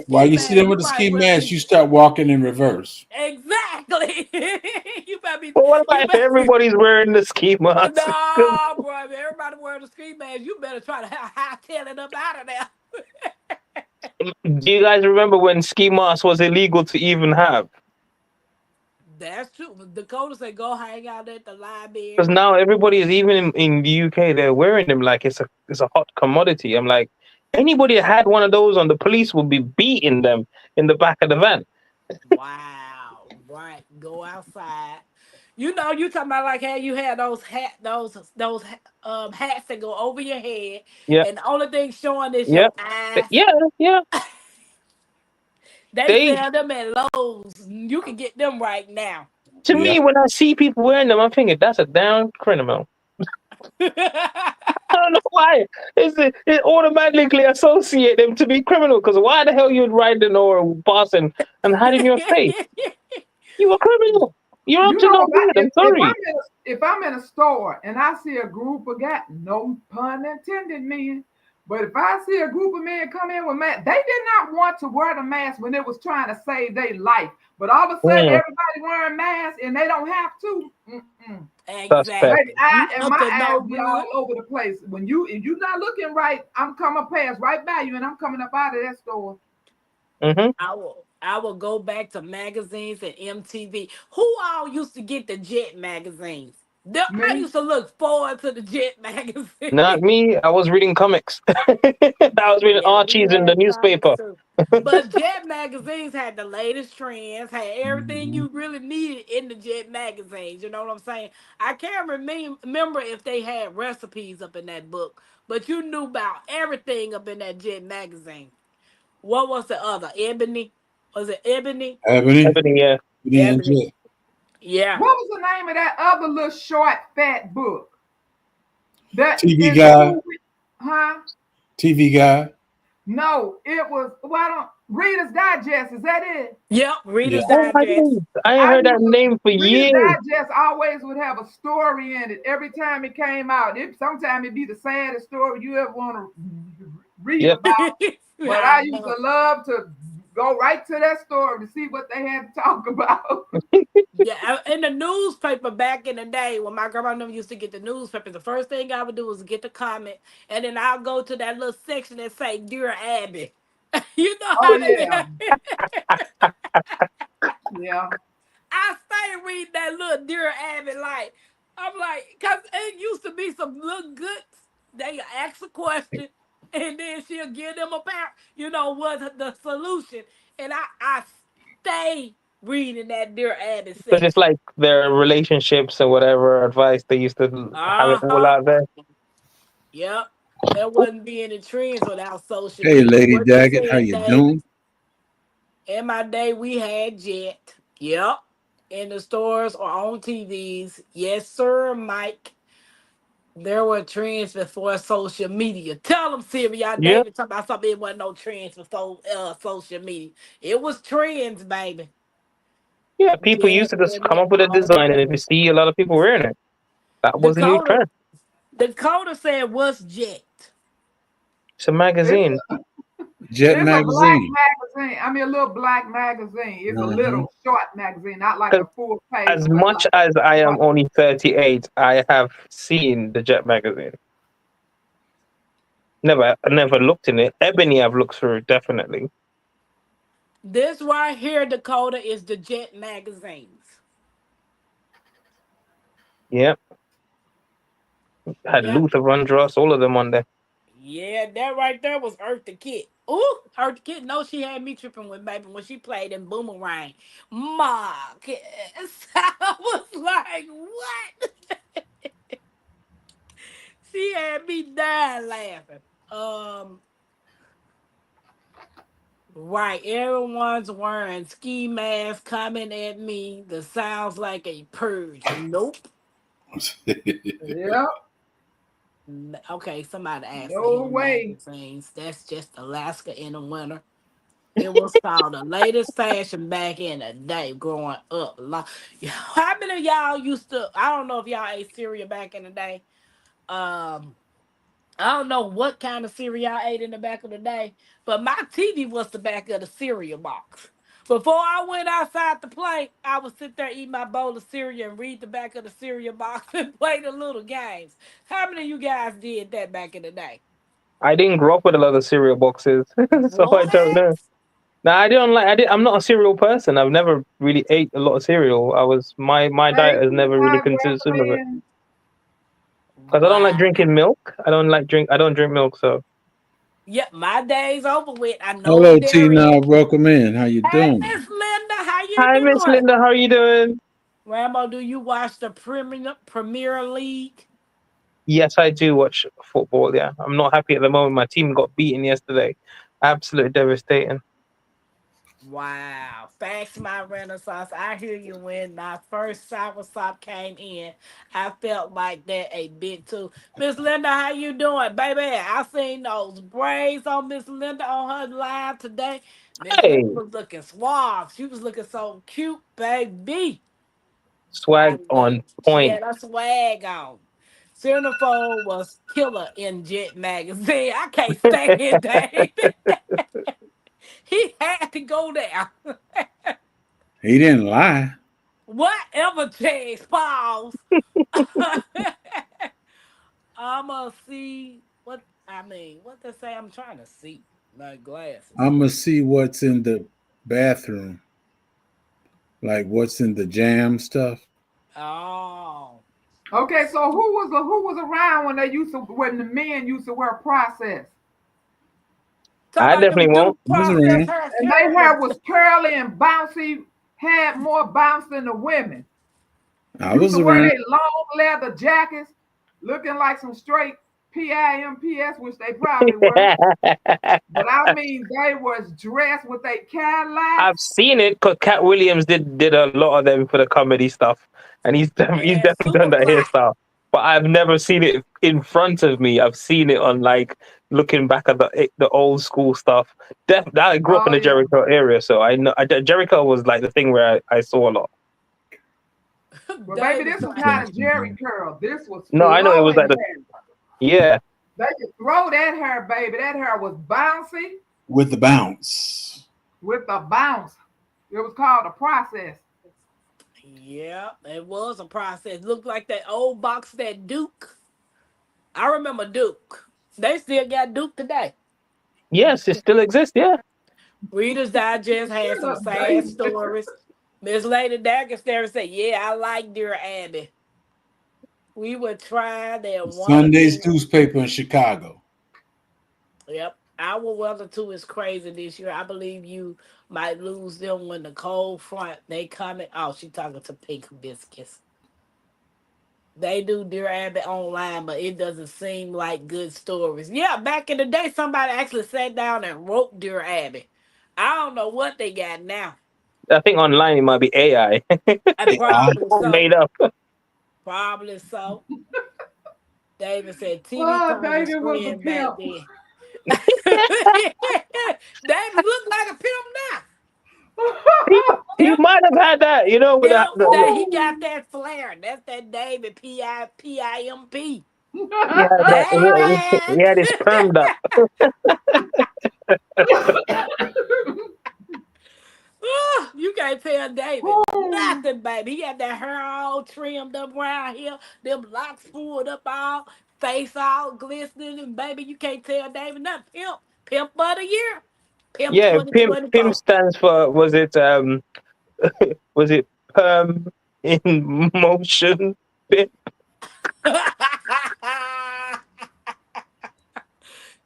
D: while you see them with the ski mask, you start walking in reverse.
B: Exactly. You better be.
A: But what about if everybody's wearing the ski mask?
B: No, bro. If everybody wearing the ski mask, you better try to hightail it up out of there.
A: Do you guys remember when ski mask was illegal to even have?
B: That's true. Dakota said, "Go hang out at the library."
A: Because now everybody is, even in the UK, they're wearing them like it's a hot commodity. I'm like, anybody that had one of those on, the police would be beating them in the back of the van.
B: Wow. Right. Go outside. You know, you talking about like how you had those hats that go over your head.
A: Yeah.
B: And the only thing showing is your eyes.
A: Yeah.
B: They sell them at Lowe's. You can get them right now.
A: To me, when I see people wearing them, I'm thinking that's a damn criminal. I don't know why. It automatically associate them to be criminal. Because why the hell you'd riding or passing and hiding your face? You a criminal. You're up
C: You
A: to
C: know,
A: no good. I'm sorry.
C: if I'm in a store and I see a group of guys, no pun intended, men. But if I see a group of men come in with masks, they did not want to wear the mask when it was trying to save their life. But all of a sudden,
A: Mm,
C: everybody wearing masks and they don't have to. Mm-mm.
A: suspect.
C: Baby,
B: You
C: and
B: up
C: my
B: to
C: eyes
B: no
C: be
B: good.
C: all over the place. If you're not looking right, I'm coming past right by you, and I'm coming up out of that store.
A: Mm-hmm.
B: I will go back to magazines and MTV. Who all used to get the Jet magazines? I
C: Me,
B: used to look forward to the Jet magazine.
A: Not me. I was reading comics. I was reading
B: Yeah, we
A: Archie's in the
B: had comics
A: newspaper.
B: too. But Jet magazines had the latest trends, had everything
D: Mhm.
B: you really needed in the Jet magazines. You know what I'm saying? I can't remember if they had recipes up in that book, but you knew about everything up in that Jet magazine. What was the other? Ebony? Was it Ebony?
D: Ebony,
A: Ebony, yeah.
D: Ebony and
B: Ebony.
D: Jet.
B: Yeah.
C: what was the name of that other little short fat book that
D: TV
C: is
D: guy,
C: movie? Huh?
D: TV guy.
C: No, it was. Why don't Reader's Digest? Is that it?
B: Yep.
D: Yeah.
B: Reader's
A: Oh my
B: Digest.
A: God. I ain't
C: I
A: heard that
C: used to
A: name for
C: Reader's
A: years.
C: Digest always would have a story in it every time it came out. Sometimes it'd be the saddest story you ever want to read
A: Yep.
C: about. But
B: I
C: I used
B: know.
C: to love to go right to that story to see what they had to talk about.
B: Yeah, in the newspaper back in the day when my grandma and them used to get the newspaper, the first thing I would do was get the comment, and then I'll go to that little section that say "Dear Abby." You know
C: Oh
B: how they
C: yeah, yeah.
B: I stay reading that little Dear Abby like I'm like, cause it used to be some little goods. They ask a question, and then she'll give them a pair. You know what the solution, and I stay reading that Dear Abby
A: Because it's
B: section.
A: like their relationships or whatever advice they used to have it
B: Uh
A: all
B: huh.
A: out there.
B: Yep. There wouldn't be any trends without social
D: Hey,
B: media.
D: Lady
B: What you
D: Daggett, how
B: saying,
D: you
B: David?
D: doing?
B: In my day, we had Jet. Yep. In the stores or on TVs. Yes, sir, Mike. There were trends before social media. Tell them, Siri, y'all
A: Yeah.
B: David talking about something. It wasn't no trends before social media. It was trends, baby.
A: Yeah. People
B: Jet,
A: used to just come
B: Ebony,
A: up with a
B: all of
A: design, and
B: that.
A: if you see a lot of people wearing it, that was a new
B: Dakota,
A: trend.
B: Dakota said, "What's Jet?"
A: It's a
C: It's
A: magazine.
D: Jet
C: it's a black
D: magazine.
C: magazine. I mean, a little black magazine. It's a
D: Uh-huh.
C: little short magazine, not like
A: Because
C: a full page,
A: as
C: but
A: much
C: like
A: as I am
C: one.
A: only 38, I have seen the Jet magazine. Never looked in it. Ebony, I've looked through definitely.
B: This right here, Dakota, is the Jet magazines.
A: Yeah. Had
B: Yep.
A: Luther Vandross, all of them on there.
B: Yeah, that right there was Earth the Kid. Ooh, Earth the Kid. No, she had me tripping with baby when she played in Boomerang. Mark. I was like, what? She had me dying laughing. Um, right. Everyone's wearing ski masks coming at me. That sounds like a purge. Nope.
C: Yeah,
B: Okay, somebody asked for
C: no
B: him
C: way.
B: magazines. That's just Alaska in the winter. It was called the latest fashion back in the day growing up. How many of y'all used to? I don't know if y'all ate cereal back in the day. Um, I don't know what kind of cereal I ate in the back of the day, but my TV was the back of the cereal box. Before I went outside to play, I would sit there, eat my bowl of cereal, and read the back of the cereal box and play the little games. How many of you guys did that back in the day?
A: I didn't grow up with a lot of cereal boxes, so I don't
B: What?
A: know. Now I don't like. I'm not a cereal person. I've never really ate a lot of cereal. My diet
C: Thank
A: has
C: you,
A: never really
C: my
A: consisted of it
C: Gwendolyn.
A: because I don't like
B: Wow.
A: drinking milk. I don't like drink. I don't drink milk. So
B: Yep, my day's over with. I know
D: Hello,
B: what
D: T.
B: there is.
D: Now, welcome in. How you
B: Hey,
D: doing?
B: Miss Linda, how you
A: hi, Miss
B: doing?
A: Linda. How are you doing?
B: Rambo, do you watch the Premier League?
A: Yes, I do watch football. Yeah, I'm not happy at the moment. My team got beaten yesterday. Absolutely devastating.
B: Wow. Thanks, my Renaissance. I hear you when my first soursop came in. I felt like that a bit too. Miss Linda, how you doing? Baby, I seen those braids on Miss Linda on her live today. Miss
A: Hey,
B: Linda was looking suave. She was looking so cute, baby.
A: Swag on
B: She
A: point.
B: had her swag on. Centerfold was killer in Jet magazine. I can't stand David. He had to go there.
D: He didn't lie.
B: Whatever, Chase. Pause. I'ma see what I mean. What they say? I'm trying to see my glasses.
D: I'm gonna see what's in the bathroom, like what's in the jam stuff.
B: Oh,
C: Okay, so who was around when the men used to wear process?
A: I definitely won't.
B: Process hair.
C: And their hair was curly and bouncy, had more bounce than the women.
D: I
C: Used
D: was
C: to wear
D: around.
C: their long leather jackets, looking like some straight PIMPS, which they probably were. But I mean, they was dressed with a Cadillac.
A: I've seen it because Cat Williams did a lot of them for the comedy stuff, and he's definitely done that hairstyle. But I've never seen it in front of me. I've seen it on like looking back at the old school stuff. I grew up in the Jericho area, so I know Jericho was like the thing where I saw a lot.
C: Well, baby, this was not a Jerry curl. This was
A: no, I know it was like yeah.
C: They could throw that hair, baby. That hair was bouncy.
D: With the bounce.
C: With the bounce. It was called a process.
B: Yeah, it was a process. Looked like that old box, that Duke. I remember Duke. They still got Duke today.
A: Yes, it still exists, yeah.
B: Reader's Digest had some sad stories. Miss Lady Dagger said, yeah, I like Dear Abby. We would try that one.
D: Sunday's newspaper in Chicago.
B: Yep. Our weather too is crazy this year. I believe you might lose them when the cold front they coming. Oh, she talking to Pink Biscuits. They do Dear Abby online, but it doesn't seem like good stories. Yeah, back in the day, somebody actually sat down and wrote Dear Abby. I don't know what they got now.
A: I think online it might be AI.
B: Probably so.
A: Made up.
B: Probably so. David said, TV
C: David was a pimp.
B: David looked like a pimp now.
A: He might have had that, you know.
B: He got that flair. That's that David PIMP.
A: He had his permed up.
B: You can't tell David nothing, baby. He got that hair all trimmed up around here, them locks pulled up, all face all glistening, and baby, you can't tell David nothing. Pimp of the year.
A: Pimp stands for was it perm in motion pimp?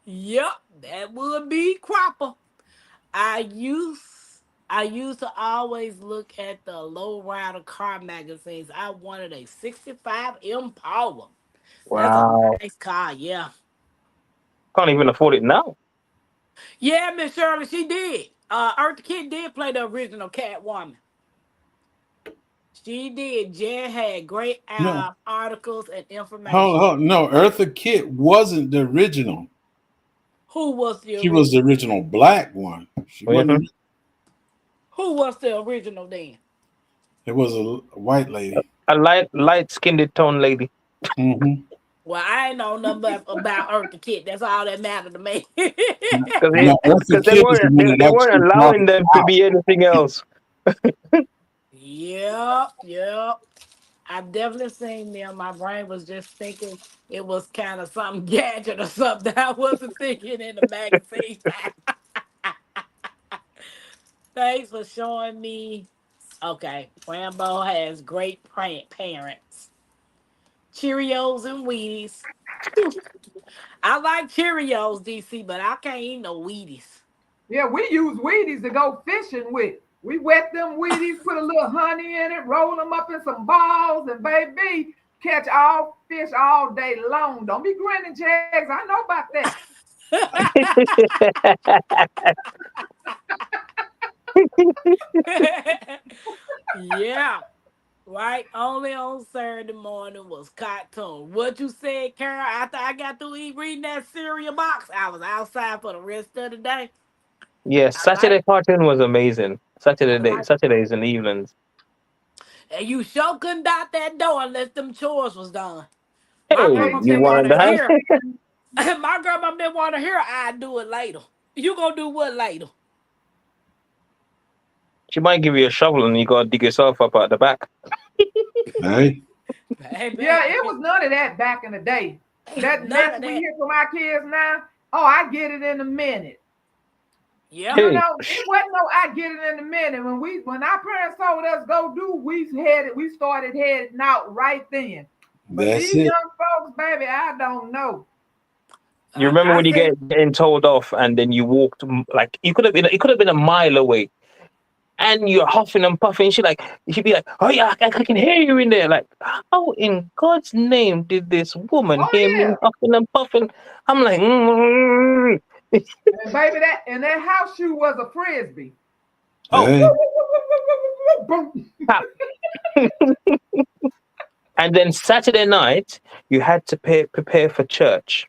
B: Yep, that would be Cropper. I used to always look at the lowrider car magazines. I wanted a 65 Impala.
A: Wow.
B: That's a nice car, yeah.
A: Can't even afford it now.
B: Yeah, Miss Shirley, she did. Eartha Kitt did play the original Catwoman. She did. Jen had great articles and information.
D: No, Eartha Kitt wasn't the original.
B: Who was the original?
D: She was the original black one. She wasn't.
B: Who was the original then?
D: It was a white lady.
A: A light-skinned tone lady.
D: Mm-hmm.
B: Well, I ain't know nothing about Eartha Kitt. That's all that mattered to me.
A: Because they weren't allowing them to be anything else.
B: Yep. I've definitely seen them. My brain was just thinking it was kind of something gadget or something. I wasn't thinking in the magazine. Thanks for showing me. Okay, Rambo has great parents. Cheerios and Wheaties. I like Cheerios, DC, but I can't eat no Wheaties.
C: Yeah, we use Wheaties to go fishing with. We wet them Wheaties, put a little honey in it, roll them up in some balls, and baby, catch all fish all day long. Don't be grinning, Jags. I know about that.
B: Yeah. Right. Only on Saturday morning was cartoon. What you said, Carol, after I got through reading that cereal box, I was outside for the rest of the day.
A: Yes, Saturday cartoon was amazing. Saturdays and evenings.
B: And you sure couldn't dot that door unless them chores was done. My
A: Hey,
B: grandma
A: you
B: didn't
A: want
B: want
A: to
B: to
A: die?
B: hear. My grandma didn't want to hear. I do it later. You gonna do what later?
A: She might give you a shovel and you gotta dig yourself up at the back.
D: Hey,
C: Yeah, it
B: Baby,
C: was none of that back in the day. That
B: none
C: mess
B: of
C: we
B: that.
C: hear from our kids now. Oh, I get it in a minute.
B: Yep.
C: You
A: Hey,
C: know, it wasn't no I get it in a minute. When our parents told us go do, we started heading out right then. But
D: that's
C: these
D: it.
C: young folks, baby, I don't know.
A: you remember
B: I
A: when you
B: said,
A: getting told off and then you walked like it could have been a mile away and you're huffing and puffing. She'd be like, "Oh yeah, I can hear you in there." Like, how in God's name did this woman
C: Oh
A: hear me
C: yeah.
A: huffing and puffing? I'm like,
C: And baby, that house shoe was a frisbee.
A: oh,
D: Hey,
C: Boom.
A: pap. And then Saturday night, you had to prepare for church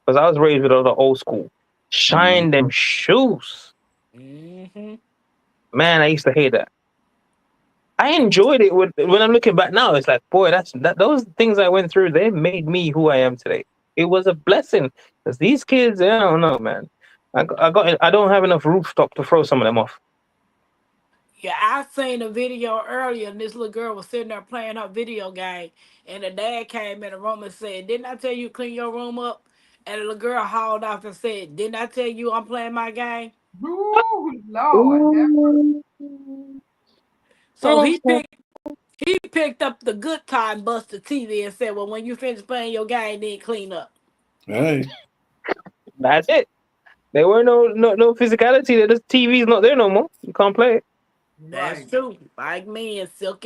A: because I was raised with all the old school. Shine them shoes,
B: mm-hmm.
A: man. I used to hate that. I enjoyed it when I'm looking back now. It's like, boy, those things I went through. They made me who I am today. It was a blessing because these kids, I don't know, man. I don't have enough rooftop to throw some of them off.
B: Yeah, I seen a video earlier, and this little girl was sitting there playing her video game, and the dad came in the room and said, "Didn't I tell you to clean your room up?" And the little girl hauled off and said, "Didn't I tell you I'm playing my game?"
C: Ooh, Lord.
A: Ooh.
B: So he picked up the good time buster TV and said, "Well, when you finish playing your game, then clean up."
D: hey,
A: That's it. There were no physicality. The TV's not there no more. You can't play it.
B: That's
C: Right.
B: true. Like me and silk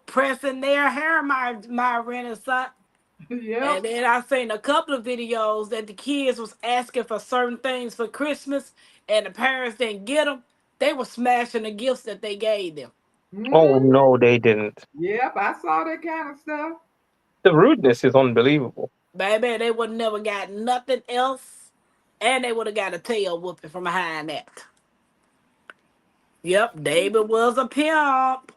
B: pressing their hair, my renaissance.
C: Yep.
B: And then I seen a couple of videos that the kids was asking for certain things for Christmas, and the parents didn't get them. They were smashing the gifts that they gave them.
A: Oh
C: Mhm.
A: no, they didn't.
C: Yep, I saw that kind of stuff.
A: The rudeness is unbelievable.
B: Baby, they would never got nothing else, and they would have got a tail whooping from behind that. Yep, David was a pimp.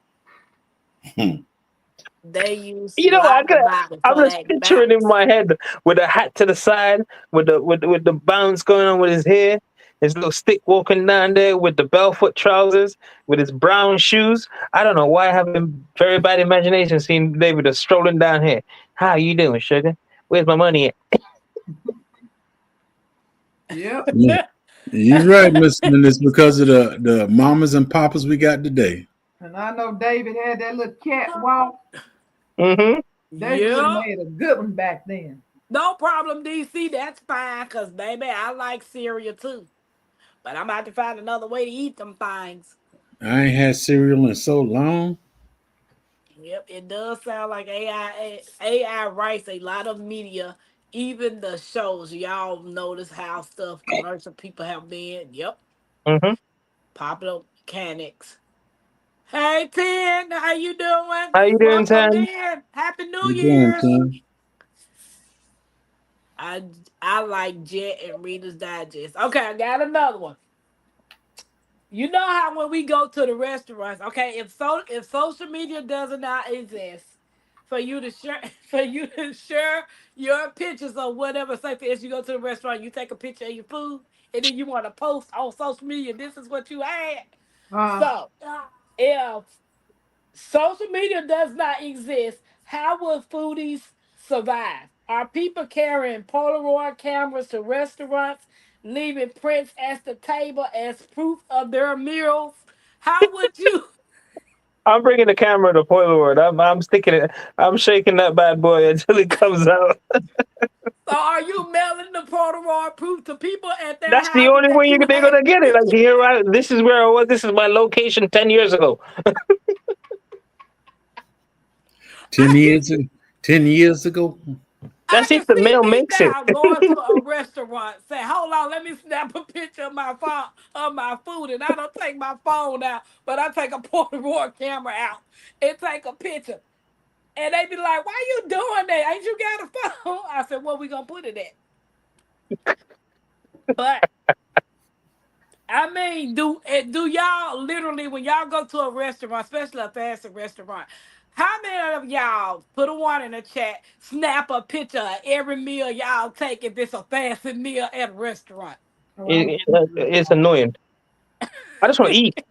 B: They used
A: You know,
B: slobber bottle
A: I'm
B: for
A: just
B: that
A: picturing in
B: bounce.
A: my head with a hat to the side, with the bounce going on with his hair, his little stick walking down there with the Belfoot trousers, with his brown shoes. I don't know why I have a very bad imagination seeing David just strolling down here. How you doing, sugar? Where's my money at?
C: Yep.
D: yeah. You're right, Mister. And it's because of the mamas and papas we got today.
C: And I know David had that little catwalk.
A: Mm-hmm.
C: David would have
B: Yep.
C: made a good one back then.
B: No problem, DC. That's fine, because, baby, I like cereal too. But I'm about to find another way to eat them things.
D: I ain't had cereal in so long.
B: Yep, it does sound like AI writes a lot of media, even the shows. Y'all notice how stuff commercial people have been. Yep,
A: Mm-hmm.
B: popular mechanics. Hey, Ten, how you doing?
A: How you doing,
B: Welcome
A: Tan?
B: in. Happy New
D: You doing,
B: Year's.
D: son?
B: I I like Jet and Reader's Digest. Okay, I got another one. You know how when we go to the restaurants, okay, if social media does not exist for you to share your pictures or whatever, say for instance you go to the restaurant, you take a picture of your food, and then you want to post on social media, this is what you had.
C: Uh,
B: So if social media does not exist, how will foodies survive? Are people carrying Polaroid cameras to restaurants, leaving prints at the table as proof of their meals? How would you?
A: I'm bringing the camera to Polaroid. I'm sticking it. I'm shaking that bad boy until it comes out.
B: So are you mailing the Polaroid proof to people at their
A: That's the
B: houses
A: only way
B: that you
A: they're
B: had?
A: gonna get it. Like here, this is where I was. This is my location 10 years ago.
D: 10 years, 10 years ago.
B: I
A: That's if
B: can
A: the
B: see
A: mail
B: me
A: makes it.
B: now going to a restaurant, say, "Hold on, let me snap a picture of my phone of my food," and I don't take my phone out, but I take a Polaroid camera out and take a picture. And they be like, "Why you doing that? Ain't you got a phone?" I said, "Where we gonna put it at?" But I mean, do y'all literally when y'all go to a restaurant, especially a fast food restaurant, how many of y'all put a one in the chat, snap a picture of every meal y'all take if it's a fast food meal at a restaurant?
A: It's annoying. I just want to eat.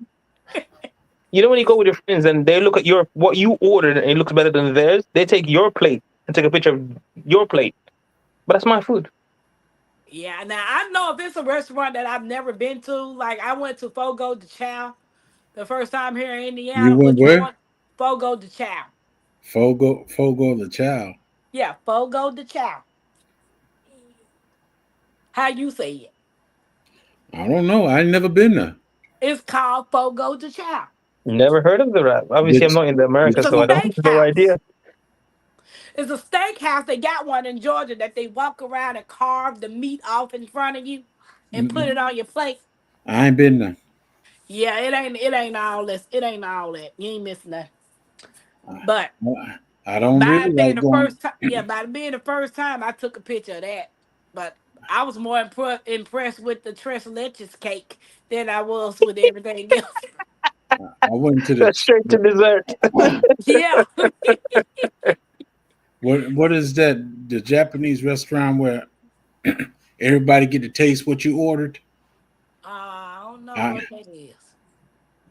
A: You know when you go with your friends and they look at what you ordered and it looks better than theirs, they take your plate and take a picture of your plate. But that's my food.
B: Yeah, now I know if it's a restaurant that I've never been to, like I went to Fogo de Chao the first time here in Indiana.
D: You went where?
B: Fogo de Chao.
D: Fogo de Chao.
B: Yeah, Fogo de Chao. How you say it?
D: I don't know. I ain't never been there.
B: It's called Fogo de Chao.
A: Never heard of the rap. Obviously, I'm not in the America, so I don't have no idea.
B: It's a steakhouse. They got one in Georgia that they walk around and carve the meat off in front of you and put it on your plate.
D: I ain't been there.
B: Yeah, it ain't all this. It ain't all that. You ain't missing that. But
D: I don't really like going.
B: by being the first time, I took a picture of that. But I was more impressed with the tres leches cake than I was with everything else.
D: I went to the
A: straight to dessert.
B: Yeah.
D: What is that? The Japanese restaurant where everybody get to taste what you ordered?
B: I don't know what that is.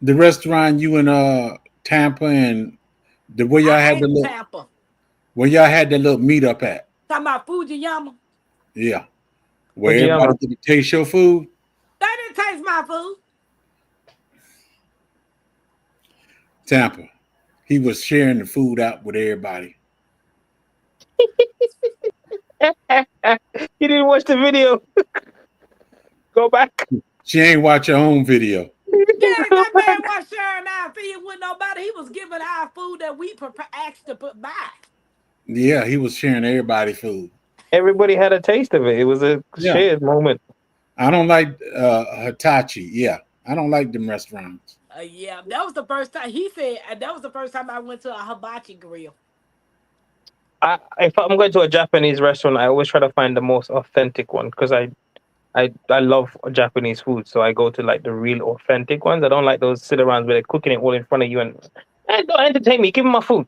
D: The restaurant you in Tampa and where y'all had the little
B: Tampa.
D: Where y'all had the little meetup at?
B: Talking about Fujiyama.
D: Yeah. Where everybody get to taste your food?
B: They didn't taste my food.
D: Tampa. He was sharing the food out with everybody.
A: You didn't watch the video. Go back.
D: She ain't watch her own video.
B: Yeah, that man was sharing our food with nobody. He was giving our food that we asked to put back.
D: Yeah, he was sharing everybody's food.
A: Everybody had a taste of it. It was a shared moment.
D: I don't like Hitachi. Yeah, I don't like them restaurants.
B: Yeah, that was the first time. He said that was the first time I went to a hibachi grill.
A: If I'm going to a Japanese restaurant, I always try to find the most authentic one because I love Japanese food. So I go to like the real authentic ones. I don't like those sit arounds where they're cooking it all in front of you and don't entertain me. Give me my food.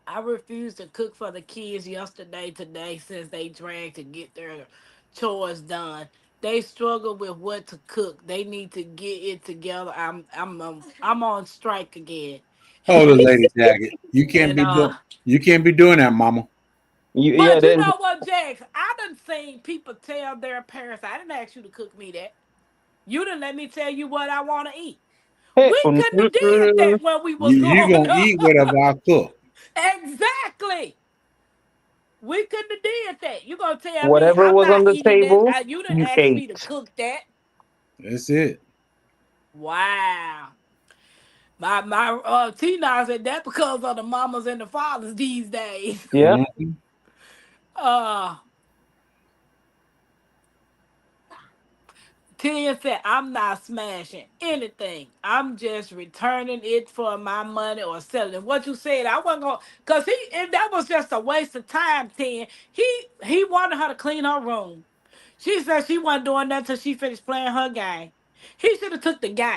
B: I refused to cook for the kids today, since they dragged to get their chores done. They struggle with what to cook. They need to get it together. I'm on strike again.
D: Oh, the lady jacket. You can't be doing that, mama.
B: You know what, Jax? I done seen people tell their parents, I didn't ask you to cook me that. You didn't let me tell you what I want to eat. We couldn't have did that when we was growing up.
D: You gonna eat whatever I cook.
B: Exactly. We couldn't have did that. You gonna tell
A: whatever
B: me
A: was on the table,
B: you didn't ask me to cook that.
D: That's it.
B: Wow. My Tina said that because of the mamas and the fathers these days.
A: Yeah.
B: Tia said, I'm not smashing anything. I'm just returning it for my money or selling it. What you said, I wasn't going, because that was just a waste of time, Tia. He wanted her to clean her room. She said she wasn't doing that until she finished playing her game. He should have took the game.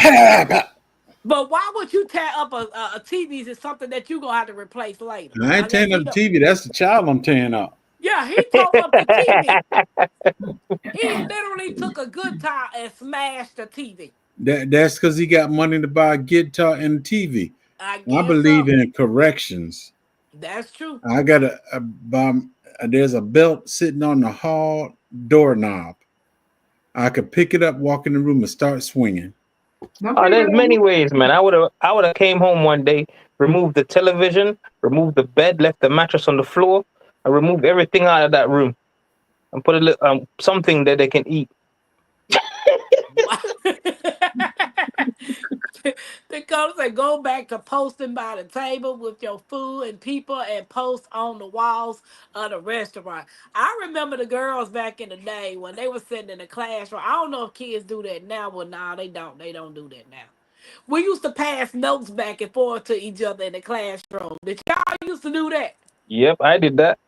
B: But why would you tear up a TV? Is something that you're going to have to replace later.
D: I ain't tearing up the TV. That's the child I'm tearing up.
B: Yeah, he tore up the TV. He literally took a guitar and smashed the TV.
D: That's because he got money to buy a guitar and a TV. I believe in corrections.
B: That's true.
D: I got there's a belt sitting on the hall doorknob. I could pick it up, walk in the room, and start swinging.
A: There's many ways, man. I would have came home one day, removed the television, removed the bed, left the mattress on the floor. I removed everything out of that room and put a little something that they can eat.
B: The coach said, go back to posting by the table with your food and people and post on the walls of the restaurant. I remember the girls back in the day when they were sitting in the classroom. I don't know if kids do that now. Well, no, they don't. They don't do that now. We used to pass notes back and forth to each other in the classroom. Did y'all used to do that?
A: Yep, I did that.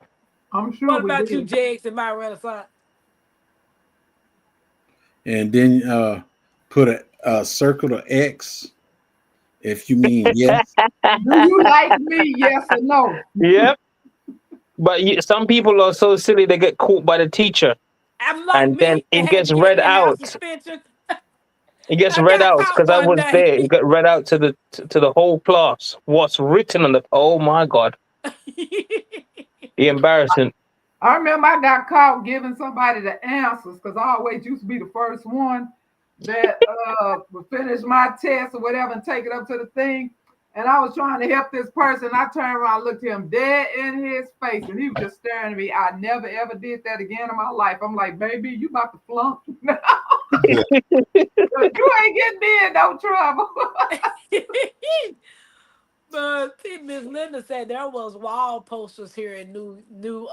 C: I'm sure.
B: What about you, Jags, and my Renaissance?
D: and then put a circle of X if you mean yes.
C: Do you like me? Yes or no?
A: Yep. But some people are so silly they get caught by the teacher,
B: I'm like
A: and then
B: me. They
A: it
B: had
A: gets
B: to get
A: read
B: in-house
A: out.
B: suspension.
A: It gets
B: I
A: read
B: got
A: out
B: caught
A: because I
B: one
A: was
B: day.
A: there. It got read out to the whole class. What's written on the? Oh my God, the embarrassment.
C: I remember I got caught giving somebody the answers because I always used to be the first one that would finish my test or whatever and take it up to the thing. And I was trying to help this person. I turned around, looked him dead in his face, and he was just staring at me. I never ever did that again in my life. I'm like, baby, you about to flunk? You ain't getting me in no trouble.
B: But see, Miss Linda said there was wall posters here in New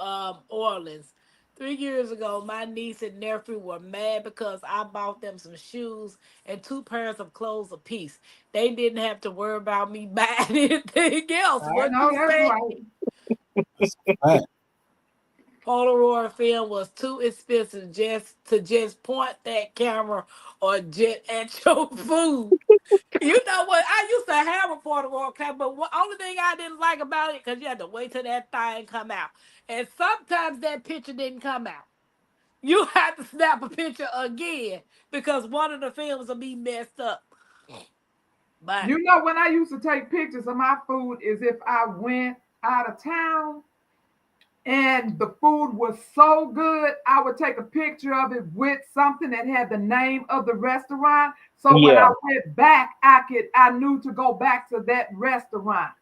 B: Orleans. 3 years ago, my niece and nephew were mad because I bought them some shoes and 2 pairs of clothes apiece. They didn't have to worry about me buying anything else.
C: I
B: What
C: know
B: you
C: that's
B: say?
C: right.
D: That's right.
B: Polaroid film was too expensive just point that camera or jet at your food. You know what? I used to have a Polaroid camera, but the only thing I didn't like about it because you had to wait till that thing come out, and sometimes that picture didn't come out. You had to snap a picture again because one of the films will be messed up. But
C: You know, when I used to take pictures of my food is if I went out of town and the food was so good, I would take a picture of it with something that had the name of the restaurant. So when I
A: Yeah.
C: went back, I knew to go back to that restaurant.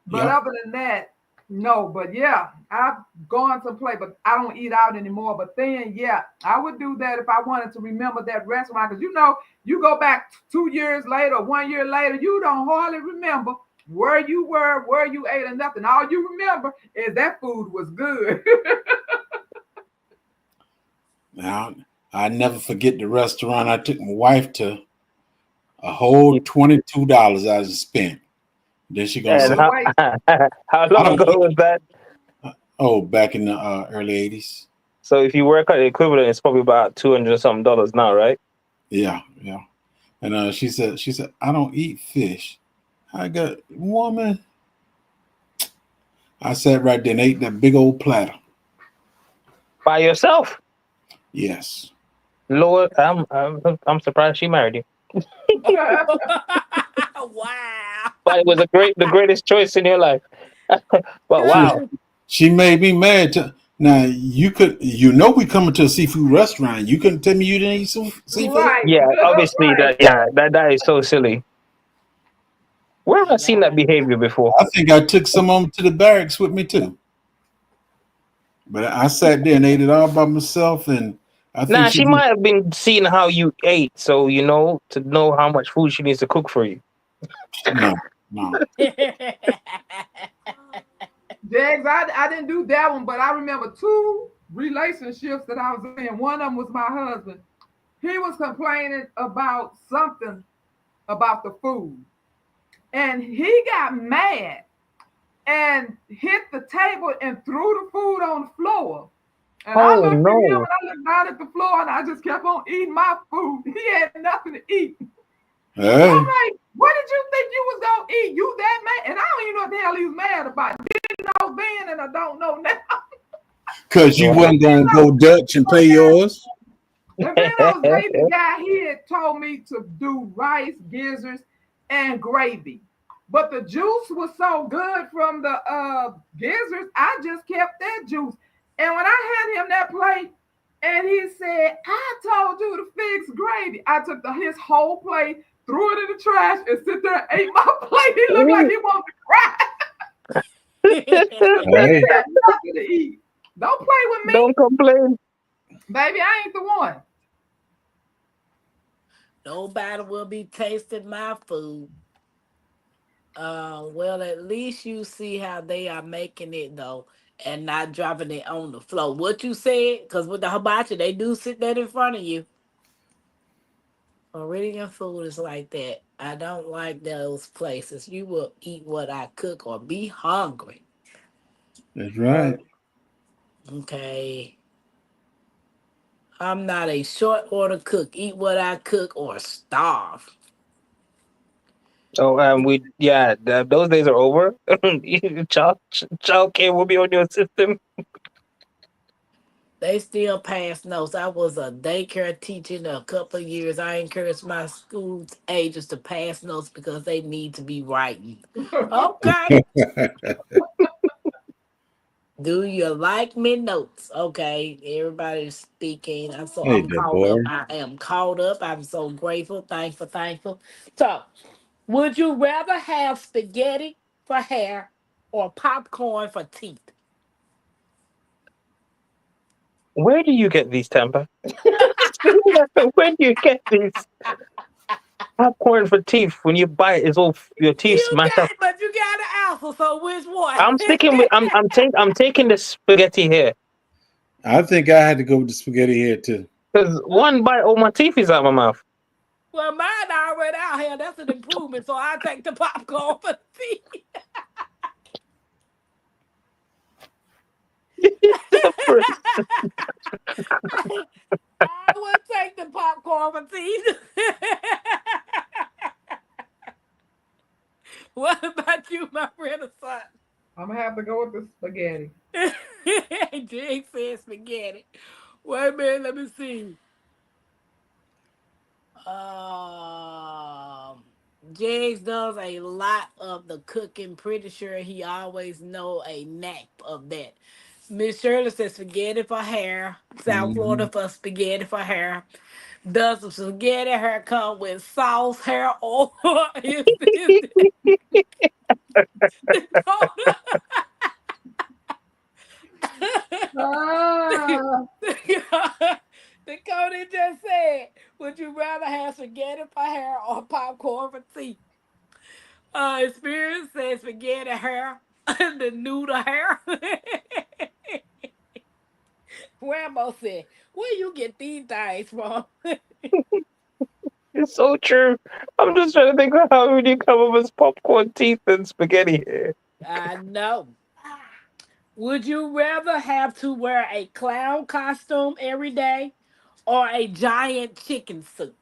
C: But
D: Yep.
C: other than that, no. But yeah, I've gone to play, but I don't eat out anymore. But then, yeah, I would do that if I wanted to remember that restaurant. Because you know, you go back 2 years later, 1 year later, you don't hardly remember where you were, where you ate, or nothing. All you remember is that food was good.
D: Now I never forget the restaurant I took my wife to. A whole $22 I just spent. Then she gonna
A: And
D: say,
C: Oh wait,
A: how
D: "I
A: long
D: don't
A: ago
D: eat."
A: was that?
D: Oh, back in the early '80s.
A: So if you work out the equivalent, it's probably about $200 something now, right?
D: Yeah, yeah. And she said, "I don't eat fish." I got woman. I sat right there and ate that big old platter.
A: By yourself.
D: Yes.
A: Lord, I'm surprised she married you.
B: wow.
A: But it was the greatest choice in your life. But
D: She
A: wow.
D: she made me mad. Now we coming to a seafood restaurant. You couldn't tell me you didn't eat some seafood.
C: right,
A: Yeah, obviously
C: right.
A: that is so silly. Where have I seen that behavior before?
D: I think I took some of them to the barracks with me too. But I sat there and ate it all by myself, and I think
A: Nah,
D: she
A: she might have been seeing how you ate, so to know how much food she needs to cook for you.
D: no, no.
C: Jags, I didn't do that one, but I remember two relationships that I was in. One of them was my husband. He was complaining about something about the food. And he got mad and hit the table and threw the food on the floor. And I
A: Oh
C: looked at him
A: no.
C: and I looked down at the floor and I just kept on eating my food. He had nothing to eat. I'm
D: Hey,
C: like, what did you think you was gonna eat? You that mad? And I don't even know what the hell he was mad about. Didn't know then and I don't know now.
D: because you
A: Wow.
D: wasn't gonna go Dutch and pay yours.
C: The man I was dating guy, he had told me to do rice, gizzards, and gravy. But the juice was so good from the gizzards, I just kept that juice. And when I had him that plate, and he said, I told you to fix gravy. I took his whole plate, threw it in the trash, and sit there and ate my plate. He looked like
A: Ooh.
C: he wanted to cry. He
D: Hey,
C: had nothing to eat. Don't play with me,
A: Don't complain.
C: baby. I ain't the one.
B: Nobody will be tasting my food. Well, at least you see how they are making it though, and not dropping it on the floor. What you said, because with the hibachi, they do sit that in front of you. Meridian food is like that. I don't like those places. You will eat what I cook or be hungry.
D: that's right.
B: Okay. I'm not a short order cook. Eat what I cook or starve.
A: Oh, those days are over. Child care will be on your system.
B: They still pass notes. I was a daycare teacher in a couple of years. I encourage my school agents to pass notes because they need to be writing. Okay. Do you like me notes? Okay, everybody's speaking.
D: Hey,
B: I'm caught up.
D: Deborah.
B: I am caught up. I'm so grateful, thankful. So, would you rather have spaghetti for hair or popcorn for teeth?
A: Where do you get these, Tampa? Where do you get these popcorn for teeth? When you bite, it's all your teeth
B: You
A: smash up.
B: got, but you got an answer. So which one?
A: I'm sticking with. I'm taking the spaghetti here
D: I think I had to go with the spaghetti here too.
A: because one bite, all my teeth is out my mouth.
B: Well, mine already out here. That's an improvement. So I take the popcorn for teeth. I would take the popcorn for teeth. What about you, my Renaissance?
C: I'm gonna have to go with the spaghetti.
B: Jake said spaghetti. Wait a minute, let me see. Um, James does a lot of the cooking. Pretty sure he always know a knack of that. Miss Shirley says spaghetti for hair. South Florida for spaghetti for hair. Does the spaghetti hair come with sauce, hair, or is Dakota?
C: Ah,
B: Dakota just said, would you rather have spaghetti for hair or popcorn for teeth? Experience says spaghetti hair, the noodle hair. Rambo said, where you get these things from?
A: It's so true. I'm just trying to think of how would you come up with popcorn teeth and spaghetti here.
B: I know. Would you rather have to wear a clown costume every day or a giant chicken suit?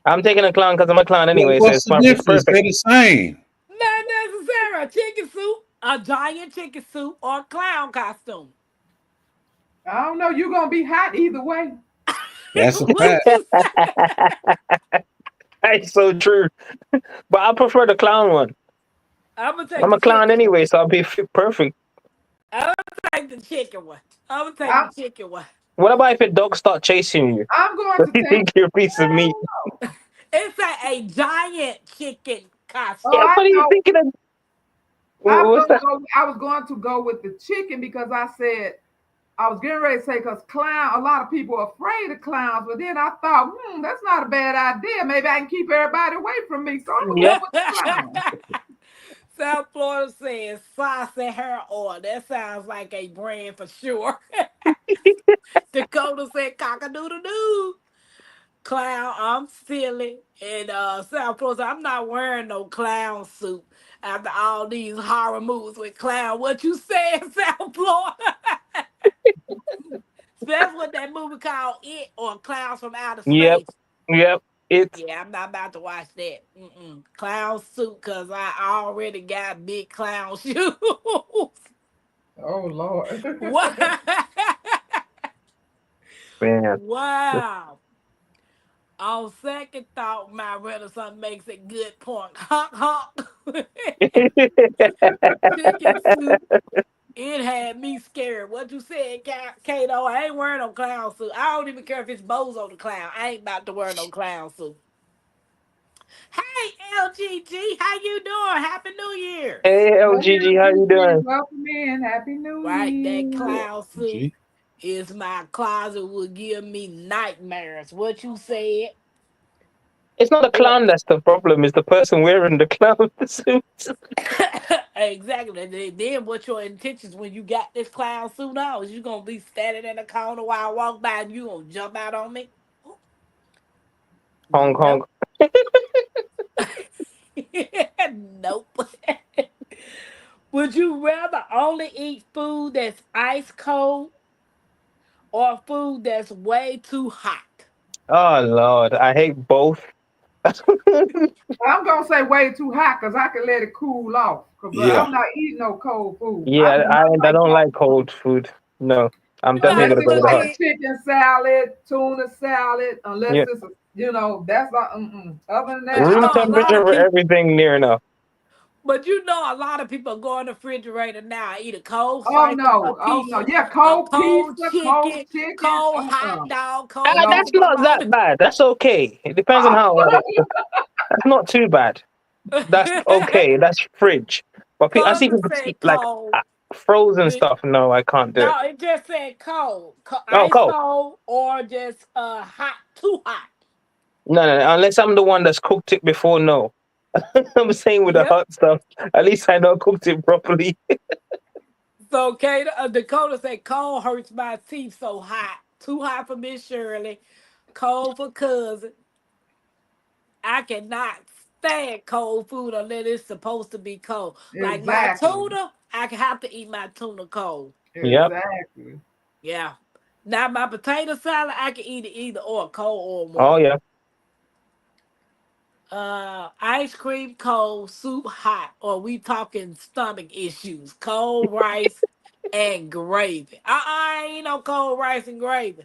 A: I'm taking a clown because I'm a clown anyway, so
D: What's the
A: it's
D: difference?
A: perfect.
D: They're the same.
B: Not necessarily a chicken suit, a giant chicken suit, or a clown costume.
C: I don't know. You're gonna be hot either way.
D: That's a
B: What
D: fact.
B: you say?
A: That's so true. But I prefer the clown one.
B: I'm gonna take
A: I'm
B: the
A: a clown
B: chicken one.
A: anyway, so I'll be perfect.
B: I'm gonna take the chicken one. I'm gonna take
C: I,
B: the chicken one.
A: What about if a dog start chasing you?
C: I'm going to
A: You
C: take.
A: think you're a piece of meat?
B: It's a giant chicken
C: Oh,
A: Yeah,
B: costume.
C: I
A: what are you
C: know.
A: thinking of? What's that?
C: I was going to go with the chicken because I said I was getting ready to say because clown. A lot of people are afraid of clowns, but then I thought, that's not a bad idea. Maybe I can keep everybody away from me. So I'm gonna
A: Yep.
C: go with the clown.
B: South Florida says saucy hair oil. That sounds like a brand for sure. Dakota said cock a doodle doo. Clown, I'm silly. And South Florida, I'm not wearing no clown suit after all these horror movies with clown. What you saying, South Florida? Especially with that movie called It or Clowns from Outer
A: Yep.
B: Space.
A: Yep. It's
B: Yeah, I'm not about to watch that. Clown suit, because I already got big clown shoes.
C: Oh Lord.
B: Wow.
A: man.
B: Wow. On second thought, my Renaissance makes a good point. Honk, honk. Chicken soup. It had me scared. What you said, Kato? I ain't wearing no clown suit. I don't even care if it's Bozo the clown. I ain't about to wear no clown suit. Hey, LGG, how you doing? Happy New Year's.
A: Hey, LGG, how you doing?
C: Welcome in. Happy New
B: Right, that
C: Year.
B: clown suit
D: Gee.
B: is my closet will give me nightmares. What you said?
A: It's not the
B: Well,
A: clown that's the problem. It's the person wearing the clown suit.
B: exactly. Then what your intentions when you got this clown suit on? Is you gonna be standing in the corner while I walk by and you gonna jump out on me?
A: Hong Kong.
B: Nope. Nope. Would you rather only eat food that's ice cold or food that's way too hot?
A: Oh Lord, I hate both.
C: I'm gonna say way too hot because I can let it cool off. But
D: Yeah.
C: I'm not eating no cold food. I
A: Yeah,
C: do not
A: I
C: like
A: don't
C: cold
A: like
C: food.
A: cold food. No, I'm
B: You
A: definitely
B: have
C: Unless
A: gonna
B: to
A: go
C: it's
A: with the
B: look
C: like
A: hot.
C: a
B: at,
C: chicken salad, tuna salad, unless
A: Yeah,
C: it's, that's not, other than that,
B: but you
A: room
B: know,
C: I
B: a lot
A: temperature
B: of
A: for
B: people.
A: everything near enough.
B: But you know, a lot of people go in the refrigerator now, eat a cold
C: oh
B: slice of a
C: no, oh
B: piece
C: no.
B: of
C: Yeah,
B: a
C: cold
B: cold
C: pizza, cold
B: chicken,
C: chicken.
B: cold hot dog,
A: Ah,
B: cold
C: No.
B: piece
A: that's
B: of
A: not that
B: macaroni.
A: bad. That's okay. It depends on how. That's not too bad. That's okay. That's fridge. But I see
B: Color
A: people
B: said
A: like
B: cold.
A: frozen
B: The-
A: stuff. No, I can't do it.
B: No, it just said cold,
A: Oh,
B: ice
A: cold.
B: cold, or just hot, too hot.
A: No. Unless I'm the one that's cooked it before. No, I'm saying with the
B: Yep.
A: hot stuff. At least I know I cooked it properly.
B: So Kate, Dakota said cold hurts my teeth so hot. Too hot for Miss Shirley. Cold for cousin. I cannot stand cold food unless it's supposed to be cold. Like my
C: Exactly.
B: tuna, I can have to eat my tuna cold.
A: Yep.
C: Exactly.
B: Yeah. Now my potato salad, I can eat it either or cold or
A: Oh
B: warm.
A: yeah.
B: Ice cream cold, soup hot, or we talking stomach issues. Cold rice and gravy. I ain't no cold rice and gravy.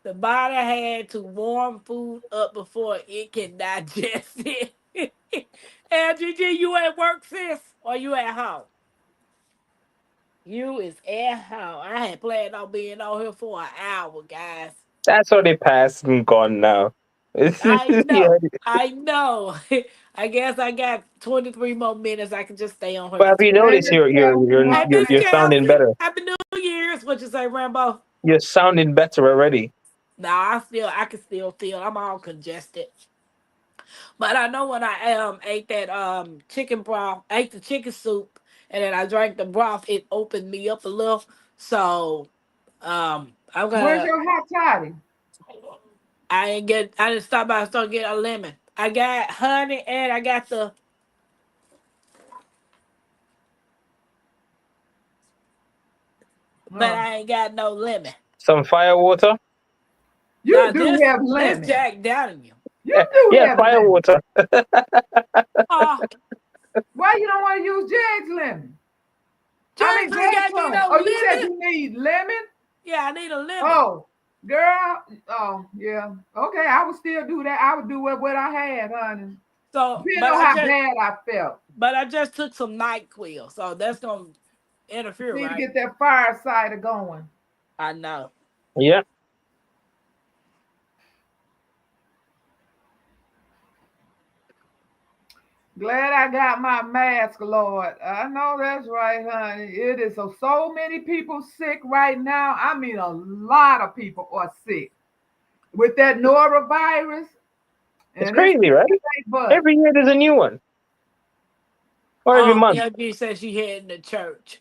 B: The body had to warm food up before it can digest it. LGG, you at work, sis? Or you at home? You is at home. I had planned on being on here for an hour, guys.
A: That's already passed and gone now.
B: I
A: Yeah.
B: know. I know. I guess I got 23 more minutes. I can just stay on here
A: But
B: for
A: have you
B: 20.
C: Maybe
A: noticed
C: more
B: Hey, Miss
A: you're
C: minutes.
A: sounding
B: Kelsey.
A: better?
B: Happy New Year's. What you say, Rambo?
A: You're sounding better already.
B: Nah, I can still feel. I'm all congested. But I know when I ate that chicken broth, ate the chicken soup, and then I drank the broth, it opened me up a little. So I'm
C: Where's
B: gonna
C: your hot toddy?
B: I didn't stop by and start getting a lemon. I got honey and I got but
C: Oh,
B: I ain't got no lemon.
A: Some fire water.
C: you
B: Now
C: do have
B: this
C: lemon.
B: Jack Daniel.
C: You do
A: Yeah,
C: have
A: fire
C: lemon.
A: water.
B: Oh,
C: Why you don't want to use Jack's lemon? I mean
B: Jack ain't
C: Jack's
B: got me
C: honey.
B: no
C: Oh, you said
B: lemon.
C: you need lemon?
B: Yeah, I need a lemon.
C: Oh, girl. Oh, yeah. Okay, I would still do that. I would do what I had, honey.
B: So,
C: Depending on how bad I felt.
B: but I just took some NyQuil, so that's gonna interfere,
C: Need to
B: right?
C: get that fireside going.
B: I know.
A: Yeah.
C: Glad I got my mask, Lord. I know that's right, honey. It is so many people sick right now. I mean, a lot of people are sick with that norovirus,
A: It's
C: and it's
A: crazy, right?
C: but
A: Every year there's a new one, or every
B: Oh,
A: month.
B: LG said she heading to church.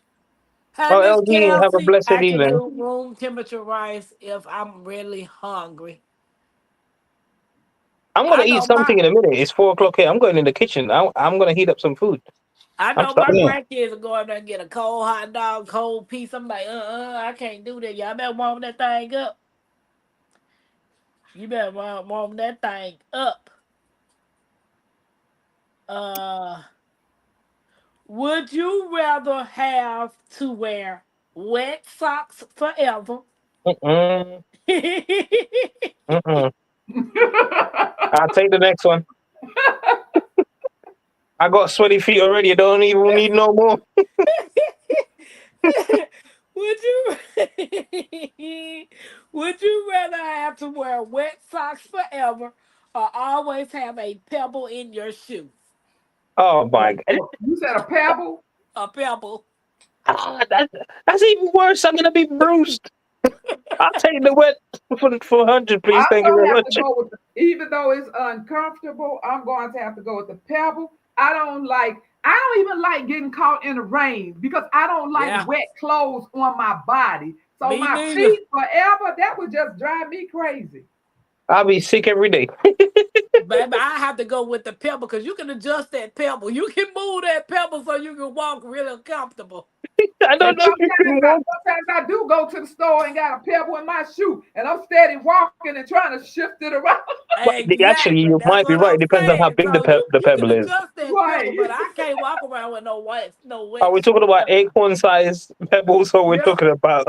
B: Hi,
A: Oh,
B: Miss
A: LG, have a
B: Kelsey.
A: blessed
B: I can
A: evening.
B: do room temperature rice if I'm really hungry.
A: I'm gonna
B: I
A: eat
B: know my
A: something in a minute. It's 4 o'clock here. I'm going in the kitchen. I'm gonna heat up some food.
B: I
A: I'm
B: know my
A: starting.
B: grandkids are going there and get a cold hot dog, cold piece. I'm like, I can't do that. Y'all better warm that thing up. You better warm that thing up. Uh, would you rather have to wear wet socks forever?
A: Mm-mm, mm-mm. I'll take the next one. I got sweaty feet already. I don't even need no more.
B: Would you would you rather have to wear wet socks forever or always have a pebble in your shoe?
A: Oh my god.
C: you said a pebble.
B: A pebble.
A: Ah, that's even worse. I'm gonna be bruised. I'll take the wet for 100, please.
C: I'm
A: Thank you
C: gonna
A: very
C: have to
A: much.
C: go with even though it's uncomfortable, I'm going to have to go with the pebble. I don't even like getting caught in the rain because I don't like
B: Yeah,
C: wet clothes on my body. So
B: me
C: my
B: neither.
C: feet forever, that would just drive me crazy.
A: I'll be sick every day.
B: Baby, I have to go with the pebble because you can adjust that pebble. You can move that pebble so you can walk really comfortable.
A: I don't know if you can walk.
C: Sometimes I do go to the store and got a pebble in my shoe, and I'm steady walking and trying to shift it around.
B: Exactly.
A: Actually, you
B: That's
A: might be
B: what
A: right.
B: I'm
A: It depends on how
B: saying.
A: big
B: So
A: the
B: you can
A: pebble is.
B: adjust that
C: Right.
B: pebble, but I can't walk around with no wet
A: Are we talking about
B: pebble.
A: acorn-sized pebbles, or we're
B: Yeah.
A: talking about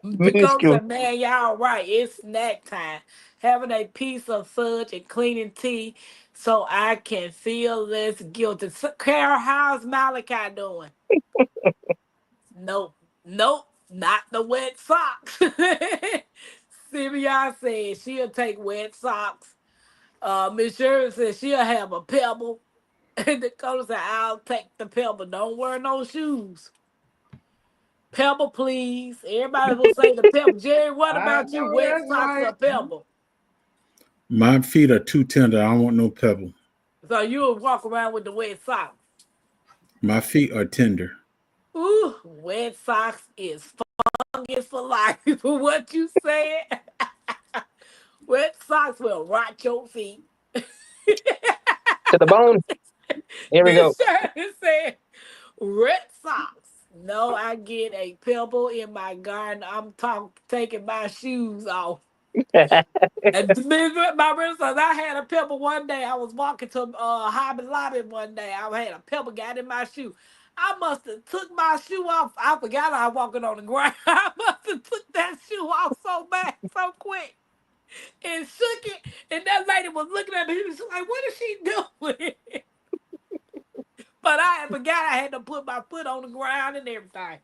A: minuscule?
B: Because man, y'all right. It's snack time. Having a piece of fudge and cleaning tea so I can feel less guilty. So, Carol, how's Malachi doing? Nope. Nope. Not the wet socks. Sylvia said she'll take wet socks. Miss Shirley said she'll have a pebble. And Dakota said, I'll take the pebble. Don't wear no shoes. Pebble, please. Everybody will say the pebble. Jerry, what
C: I
B: about you?
C: know
B: Wet
C: that's
B: socks
C: right.
B: or pebble?
D: My feet are too tender. I don't want no pebble.
B: So you'll walk around with the wet socks.
D: My feet are tender.
B: Ooh, wet socks is fungus for life. What you said? Wet socks will rot your feet.
A: To the bone. Here we go.
B: Miss Shirley said, red socks. No, I get a pebble in my garden. I'm taking my shoes off. And my renaissance, I had a pebble one day. I was walking to Hobby Lobby one day. I had a pebble got in my shoe. I must have took my shoe off. I forgot I was walking on the ground. I must have took that shoe off so bad, so quick, and shook it. And that lady was looking at me. She was like, "What is she doing?" But I forgot I had to put my foot on the ground and everything.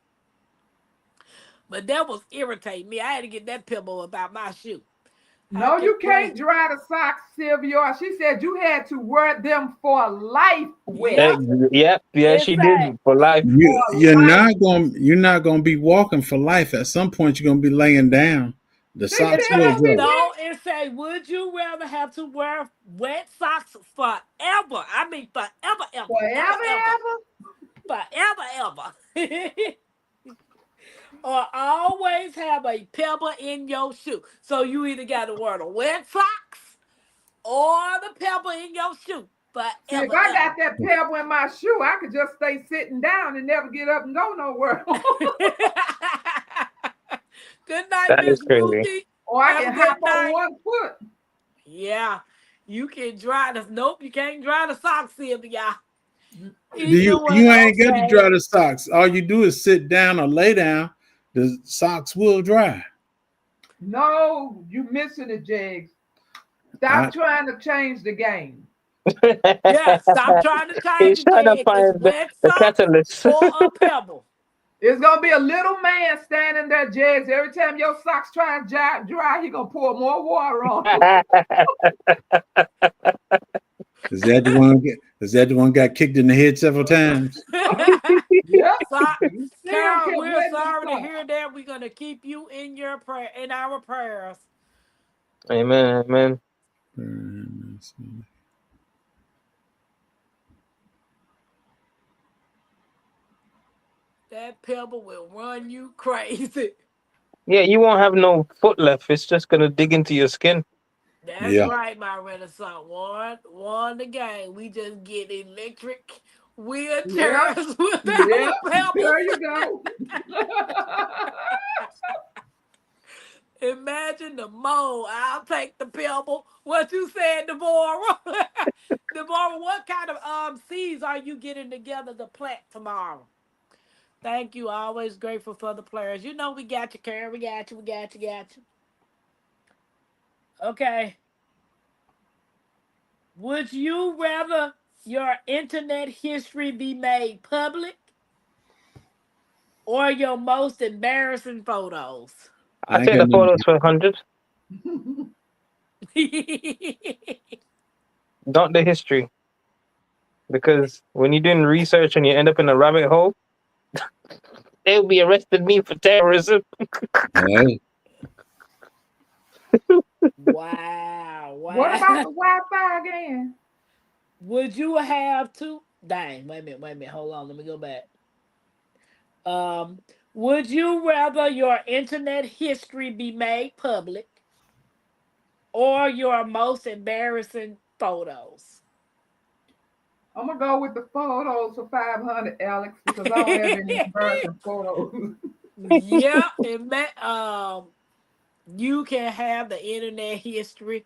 B: But that was irritating me. I had to get that pebble about my shoe.
C: No, you can't dry the socks, Sylvia. She said you had to wear them for life wet.
B: Yep.
A: Yeah, she did for life.
D: You're not gonna be walking for life. At some point, you're gonna be laying down. The
C: They
D: socks
C: still
D: will
C: gonna be
D: dry.
B: No, it say, would you rather have to wear wet socks forever? I mean, forever, ever,
C: forever.
B: ever. Or always have a pebble in your shoe. So you either got to wear the wet socks or the pebble in your shoe.
C: See, if I got that pebble in my shoe, I could just stay sitting down and never get up and go nowhere.
B: Good night,
A: That
B: Miss
A: is crazy.
B: Ruthie.
C: Or I
B: Have
C: can
B: a good
C: hop on
B: night.
C: one foot.
B: Yeah, you can dry the. Nope, you can't dry the socks, Sylvia.
D: You ain't got to dry the socks. All you do is sit down or lay down. The socks will dry.
C: No, you missing it, Jags. Stop trying to change the game.
B: Yeah, stop trying to change
A: He's trying to find the catalyst.
B: or a pebble.
C: It's gonna be a little man standing there, Jags. Every time your socks try to dry, he gonna pour more water on.
D: Is that the one got kicked in the head several times?
C: Yep.
B: Carol, we're sorry to hear that. We're gonna keep you in our prayers.
A: Amen. Amen.
B: That pebble will run you crazy.
A: Yeah, you won't have no foot left. It's just gonna dig into your skin.
B: That's right, my Renaissance. One the game. We just get electric wheelchairs without pebbles.
C: There you go.
B: Imagine the mole. I'll take the pebble. What you said, Deborah? Deborah, what kind of seeds are you getting together to plant tomorrow? Thank you. Always grateful for the players. You know we got you, Karen. We got you. Okay. Would you rather your internet history be made public or your most embarrassing photos?
A: I take the photos for 100. Not the history. Because when you're doing research and you end up in a rabbit hole, they'll be arresting me for terrorism.
B: Wow.
C: What about the Wi-Fi again?
B: Would you have to? Dang, wait a minute. Hold on, let me go back. Would you rather your internet history be made public or your most embarrassing photos?
C: I'm gonna go with the photos for 500, Alex, because I don't have any embarrassing photos.
B: Yeah, and you can have the internet history.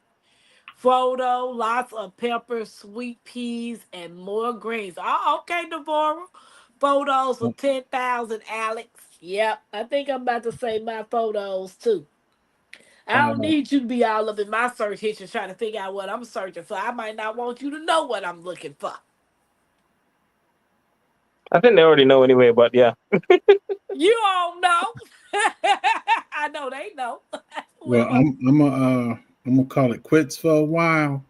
B: Photo, lots of peppers, sweet peas, and more greens. Oh, okay, Devorah. Photos for 10,000, Alex. Yep, I think I'm about to say my photos too. I don't need you to be all up in my search history trying to figure out what I'm searching for. I might not want you to know what I'm looking for.
A: I think they already know anyway, but yeah.
B: You don't know. I know they know.
D: Well, I'm gonna call it quits for a while.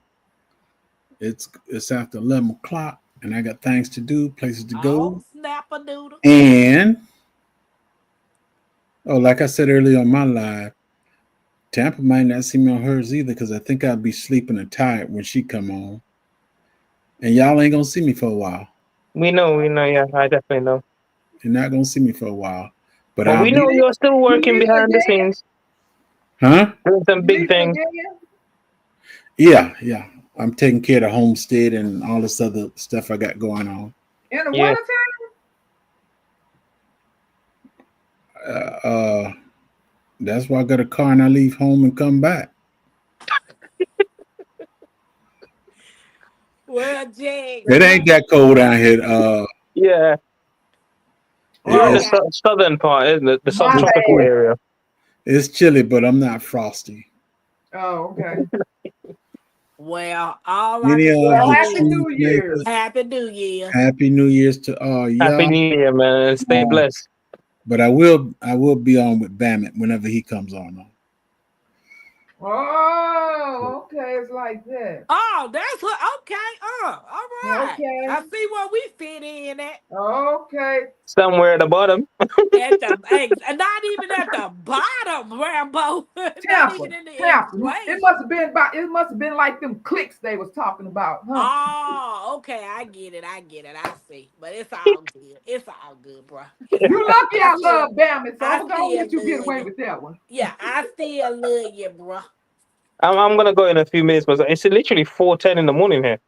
D: It's after 11 o'clock, and I got things to do, places to
B: Oh,
D: go,
B: snap a doodle.
D: and like I said earlier on my live, Tampa might not see me on hers either because I think I'll be sleeping and tired when she come on, and y'all ain't gonna see me for a while.
A: We know, yeah, I definitely know.
D: You're not gonna see me for a while, but
A: But
D: I'll
A: we
D: be.
A: know you're still
C: You
A: working
C: leaving
A: behind the
C: again?
A: scenes,
D: Huh?
A: doing some
C: You
A: big
C: leaving
A: things.
C: again?
D: Yeah. I'm taking care of the homestead and all this other stuff I got going on.
C: In the
A: Yeah.
C: wintertime?
D: That's why I got a car and I leave home and come back.
B: Well, Jay.
D: It ain't that cold out here.
A: Yeah. You're in the southern part, isn't it? The
C: My
A: subtropical
C: bad.
A: area.
D: It's chilly, but I'm not frosty.
C: Oh, okay.
B: Well, all I
D: Any
B: can
C: Well,
B: say
C: Happy
B: is
C: New Year.
B: Happy New Year.
D: Happy New Year's to all
A: Happy
D: y'all.
A: New Year, man. And stay blessed.
D: But I will be on with Bammett whenever he comes on.
C: Oh, okay. It's like that.
B: Oh, that's what. Okay. All right.
C: Okay.
B: I see where we fit in at.
C: Okay.
A: Somewhere at the bottom.
B: At the not even at the bottom, Rambo. Not
C: Tampa.
B: even in the
C: Tampa. It
B: equation.
C: must have been like them clicks they was talking about, huh?
B: Oh, okay. I get it. I see. But it's all good. It's all good, bro.
C: You lucky I love Bama, so
B: I
C: I'm gonna let you get
B: love
C: away
B: you.
C: with that one.
B: Yeah, I still love you, bro.
A: I'm gonna go in a few minutes, but it's literally 4:10 in the morning here.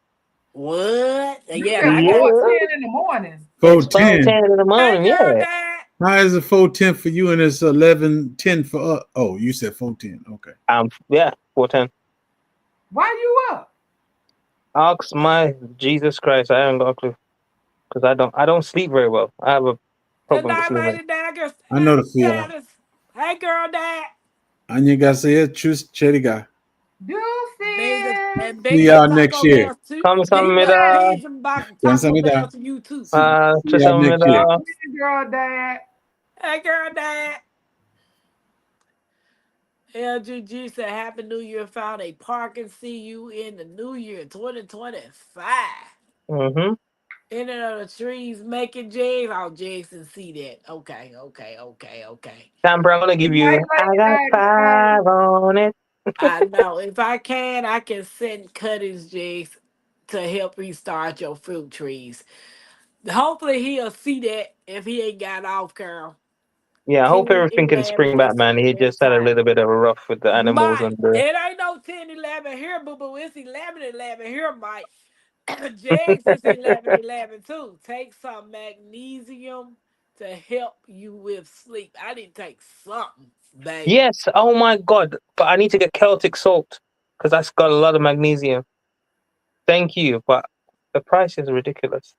B: What?
C: You
B: Yeah,
C: said
B: I got
C: 4:10 in the morning.
D: 4:10.
A: 4:10 in the
B: Hey,
A: morning,
B: girl,
A: yeah.
B: Dad.
D: How is it 4:10 for you and it's 11:10 for us? Oh, you said 4:10. Okay.
A: Yeah, 4:10.
C: Why you up?
A: Ask my Jesus Christ, I haven't got a clue. Because I don't sleep very well. I have a
B: Good
A: problem with
B: night,
A: sleeping.
B: lady, Dad.
D: I know the feeling.
B: Status. Hey, girl, Dad.
D: Anya Garcia, choose Cheriga.
C: Deuces.
D: See y'all next year.
A: 감사합니다.
B: Taco Bell to you too.
D: See y'all next year.
A: 죄송합니다.
C: Girl, Dad.
B: Hey, girl, Dad. LGG said, Happy New Year. Found a park and see you in the new year 2025.
A: Mm-hmm.
B: In and of the trees making jigs. Oh, Jason, see that. Okay.
A: Tambra, I'm gonna give you. I got 5 on it.
B: I know. If I can send cuttings jigs to help restart your fruit trees. Hopefully he'll see that if he ain't got off, Carol.
A: Yeah, I hope
B: 10,
A: everything can
B: 11
A: spring back,
B: is
A: man. He
B: that
A: just had a
B: time.
A: little bit of a rough with the animals
B: Mike,
A: and the.
B: it ain't no 10, 11 here, boo boo. It's 11, 11 here, Mike. Jags is 11, 11 too. Take some magnesium to help you with sleep. I didn't take something, baby.
A: Yes. Oh my God. But I need to get Celtic salt because that's got a lot of magnesium. Thank you, but the price is ridiculous.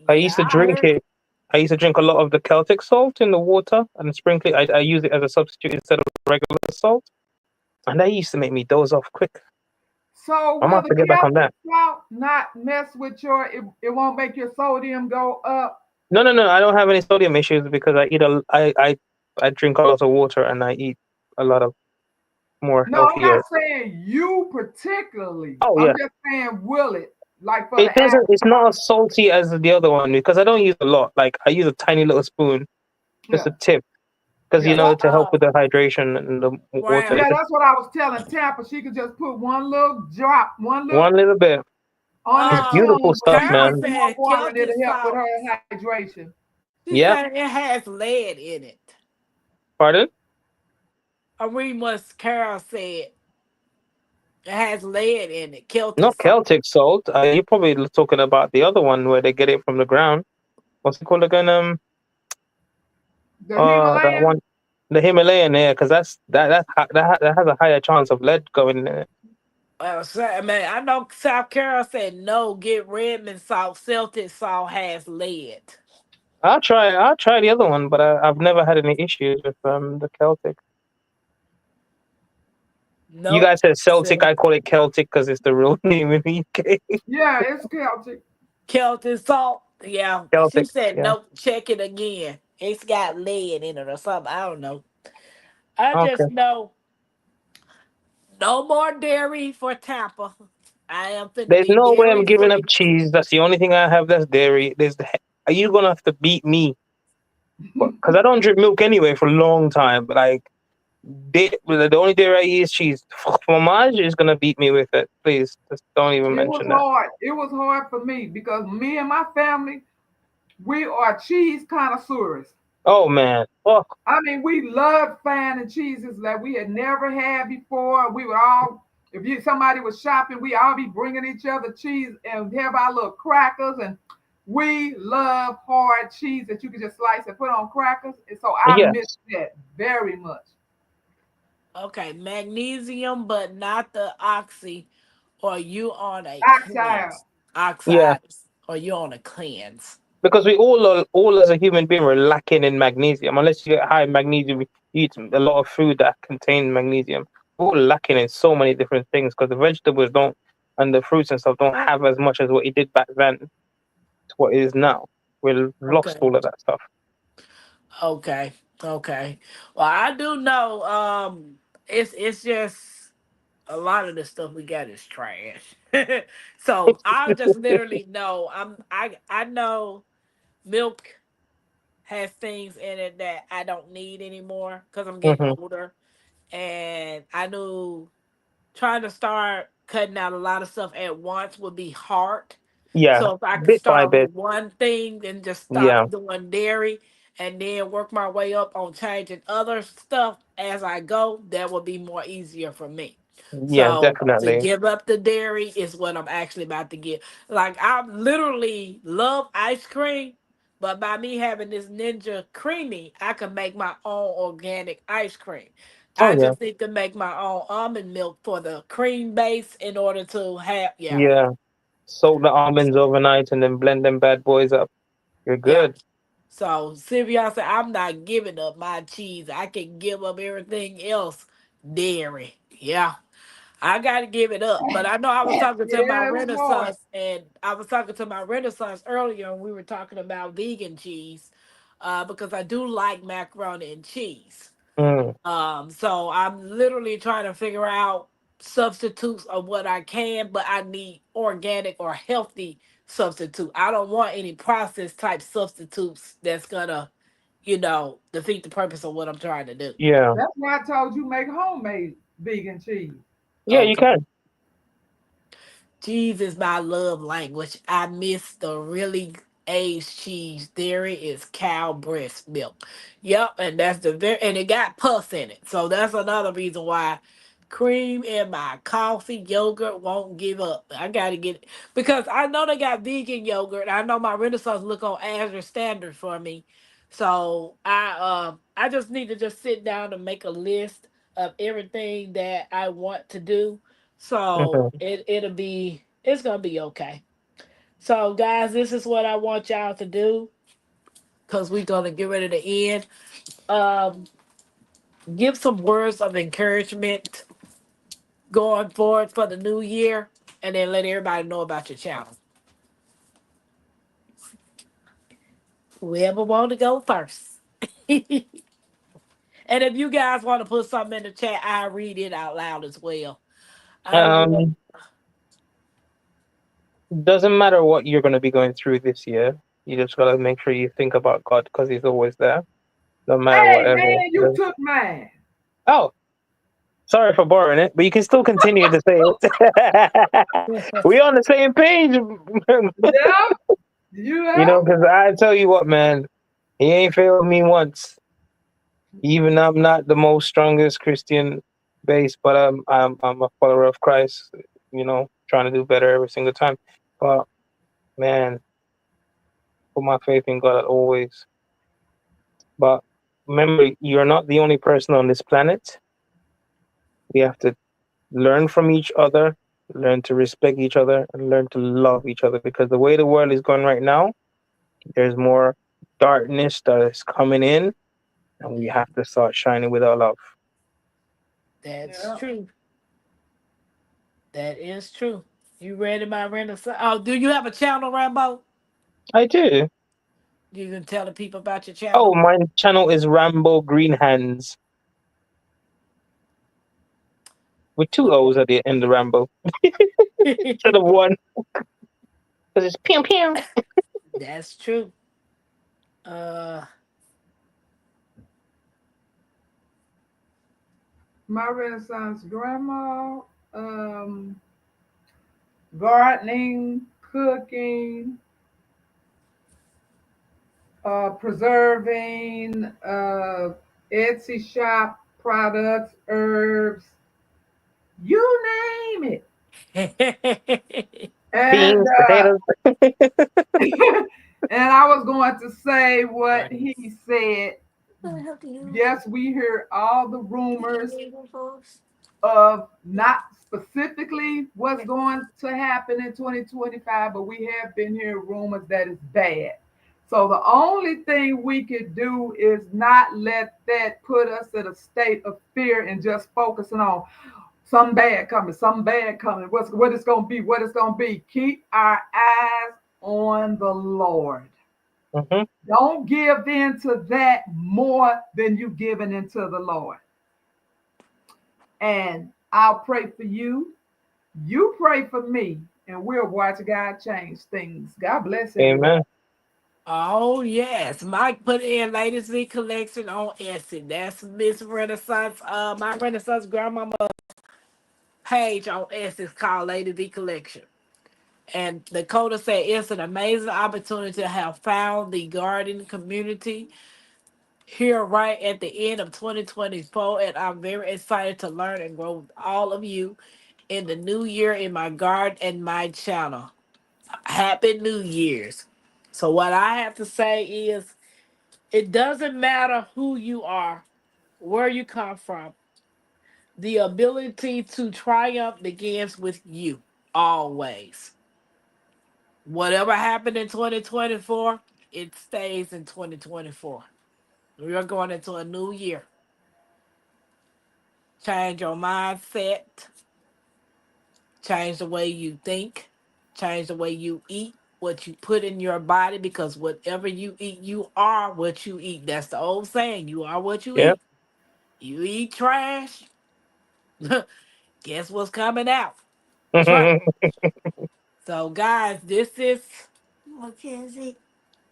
A: I used to drink it. I used to drink a lot of the Celtic salt in the water and sprinkle it. I use it as a substitute instead of regular salt, and that used to make me doze off quick.
C: So
A: I'm
C: will
A: have to
C: the
A: get back on that.
C: salt not mess with it won't make your sodium go up?
A: No. I don't have any sodium issues because I drink a lot of water and I eat a lot of more
C: No, I'm
A: healthier.
C: not saying you particularly.
A: Oh,
C: I'm
A: yeah.
C: just saying will it? Like for
A: It doesn't. It's not as salty as the other one because I don't use a lot. Like I use a tiny little spoon, just a tip, because to help with the hydration and the water.
C: Yeah, that's what I was telling Tampa. She could just put one little drop, one
A: little bit.
C: on
A: It's beautiful stuff, man.
C: more water that'll help with her hydration.
B: She said it has lead in it.
A: Pardon?
B: I read what Carol said. It has lead in it. Celtic
A: Not
B: salt.
A: Celtic salt. You're probably talking about the other one where they get it from the ground. What's it called again?
C: The
A: That
C: Himalayan.
A: one, the Himalayan. Yeah, because that has a higher chance of lead going in it.
B: Man, I know South Carolina said no. Get Redmond salt. Celtic salt has lead.
A: I'll try the other one, but I've never had any issues with the Celtic. You
B: Nope.
A: guys said Celtic.
B: So,
A: I call it Celtic because it's the real name in the UK.
C: Yeah, it's Celtic.
B: Celtic salt. Yeah. She
A: Celtic.
B: said
A: Yeah.
B: nope. Check it again. It's got lead in it or something. I don't know. I
A: Okay.
B: just know no more dairy for Tampa. I am finna
A: There's
B: be
A: no way I'm
B: dairy
A: giving up
B: free.
A: cheese. That's the only thing I have that's dairy. Are you gonna have to beat me? Because I don't drink milk anyway for a long time. But like, the only dairy I eat is cheese. Fromage is gonna beat me with it. Please, just don't even
C: It was
A: mention that.
C: hard. It was hard for me because me and my family, we are cheese connoisseurs.
A: Oh man. Oh
C: I mean, we love finding cheeses that we had never had before. We would all, if somebody was shopping, we all be bringing each other cheese and have our little crackers. And we love hard cheese that you can just slice and put on crackers. And so I miss
A: yes.
C: that very much.
B: Okay, magnesium, but not the oxy. Or you on a
C: Oxide.
B: cleanse.
A: Yeah.
B: Oxides. Or you on a cleanse.
A: Because we all as a human being, we're lacking in magnesium. Unless you get high magnesium, you eat a lot of food that contain magnesium. We're all lacking in so many different things because the vegetables don't and the fruits and stuff don't have as much as what it did back then to what it is now. We've lost
B: Okay.
A: all of that stuff.
B: Okay. Okay. Well, I do know it's just a lot of the stuff we got is trash. So I just literally know I know milk has things in it that I don't need anymore because I'm getting
A: Hmm.
B: older. And I knew trying to start cutting out a lot of stuff at once would be hard.
A: Yeah,
B: So if I could
A: bit by
B: start with
A: bit.
B: one thing and just stop
A: Yeah,
B: doing dairy and then work my way up on changing other stuff as I go, that would be more easier for me.
A: yeah,
B: So to
A: definitely.
B: give up the dairy is what I'm actually about to get. Like I literally love ice cream, but by me having this Ninja Creamy, I can make my own organic ice cream.
A: Oh
B: I
A: yeah,
B: just need to make my own almond milk for the cream base in order to have
A: yeah. Soak the almonds overnight and then blend them bad boys up. You're
B: yeah.
A: good.
B: So Sylvia said, I'm not giving up my cheese. I can give up everything else. Dairy. Yeah. I gotta give it up. But I know I was talking to my
C: Yeah, it was hard.
B: Renaissance and I was talking to my Renaissance earlier and we were talking about vegan cheese. Because I do like macaroni and cheese.
A: Mm,
B: So I'm literally trying to figure out substitutes of what I can, but I need organic or healthy substitute. I don't want any processed type substitutes that's gonna, defeat the purpose of what I'm trying to do.
A: yeah,
C: That's why I told you make homemade vegan cheese.
A: yeah. You
B: Okay.
A: can.
B: Cheese is my love language. I miss the really aged cheese. Dairy is cow breast milk. Yep, and that's and it got pus in it. So that's another reason why cream in my coffee yogurt won't give up. I gotta get it because I know they got vegan yogurt. I know my Renaissance look on Azure Standard for me. So I just need to just sit down and make a list of everything that I want to do so
A: Hmm.
B: it's gonna be okay. So guys, this is what I want y'all to do because we're gonna get ready to end. Um, give some words of encouragement going forward for the new year, and then let everybody know about your channel. Whoever want to go first. And if you guys want to put something in the chat, I'll read it out loud as well. I will.
A: Um, doesn't matter what you're gonna be going through this year. You just gotta make sure you think about God because He's always there, no matter
C: Hey
A: whatever.
C: man, you took mine.
A: Oh, sorry for borrowing it, but you can still continue to say it. We on the same page.
C: Yeah, you
A: You
C: know?
A: know, because I tell you what, man, He ain't failed me once. Even I'm not the most strongest Christian. base, but I'm a follower of Christ. You know, trying to do better every single time. But man, put my faith in God always. But remember, you're not the only person on this planet. We have to learn from each other, learn to respect each other, and learn to love each other. Because the way the world is going right now, there's more darkness that is coming in, and we have to start shining with our love.
B: That's true. That is true. You ready, my Renaissance? Oh, do you have a channel, Rambo?
A: I do.
B: You can tell the people about your
A: Oh,
B: channel.
A: my channel is Rambo Green Hands. With two O's at the end of Rambo. Instead of one. Because it's pew pew.
B: That's true.
C: My Renaissance grandma, gardening, cooking, preserving, Etsy shop products, herbs, you name it. And
A: Beans, potatoes.
C: and I was going to say what he said. Yes, we hear all the rumors of not specifically what's going to happen in 2025, but we have been hearing rumors that it's bad. So the only thing we could do is not let that put us in a state of fear and just focusing on some bad coming, some bad coming. What it's going to be, what it's going to be. Keep our eyes on the Lord.
A: Mm-hmm.
C: Don't give in to that more than you giving into the Lord. And I'll pray for you. You pray for me, and we'll watch God change things. God bless everyone.
A: Amen.
B: Oh yes, Mike put in Ladies V collection on Etsy. That's Miss Renaissance, my Renaissance grandmama page on Etsy is called Ladies V collection. And Dakota said it's an amazing opportunity to have found the garden community here right at the end of 2024, and I'm very excited to learn and grow with all of you in the new year in my garden and my channel. Happy New Year's. So what I have to say is it doesn't matter who you are, where you come from. The ability to triumph begins with you always. Whatever happened in 2024, it stays in 2024. We are going into a new year. Change your mindset, change the way you think, change the way you eat, what you put in your body, because whatever you eat, you are what you eat. That's the old saying. You are what you
A: Yep.
B: eat. You eat trash, guess what's coming out? Trash. So, guys, this is Mackenzie.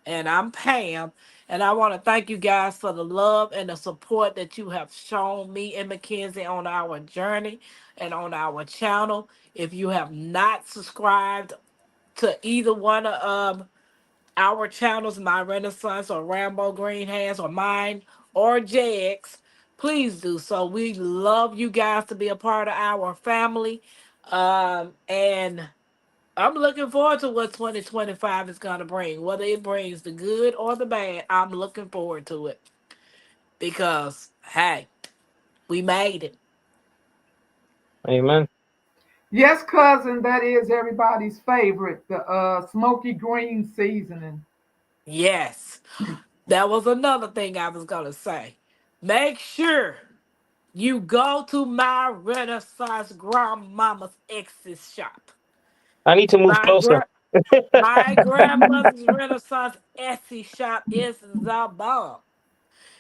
B: And I'm Pam. And I want to thank you guys for the love and the support that you have shown me and Mackenzie on our journey and on our channel. If you have not subscribed to either one of our channels, My Renaissance or Rambo Green Hands or mine or JX, please do so. We love you guys to be a part of our family. And I'm looking forward to what 2025 is going to bring. Whether it brings the good or the bad, I'm looking forward to it. Because, hey, we made it.
A: Amen.
C: Yes, cousin, that is everybody's favorite, the smoky green seasoning.
B: Yes. That was another thing I was going to say. Make sure you go to My Renaissance Grandmama's Ex's shop.
A: I need to move
B: My,
A: closer.
B: my grandmother's Renaissance Etsy shop is the bomb.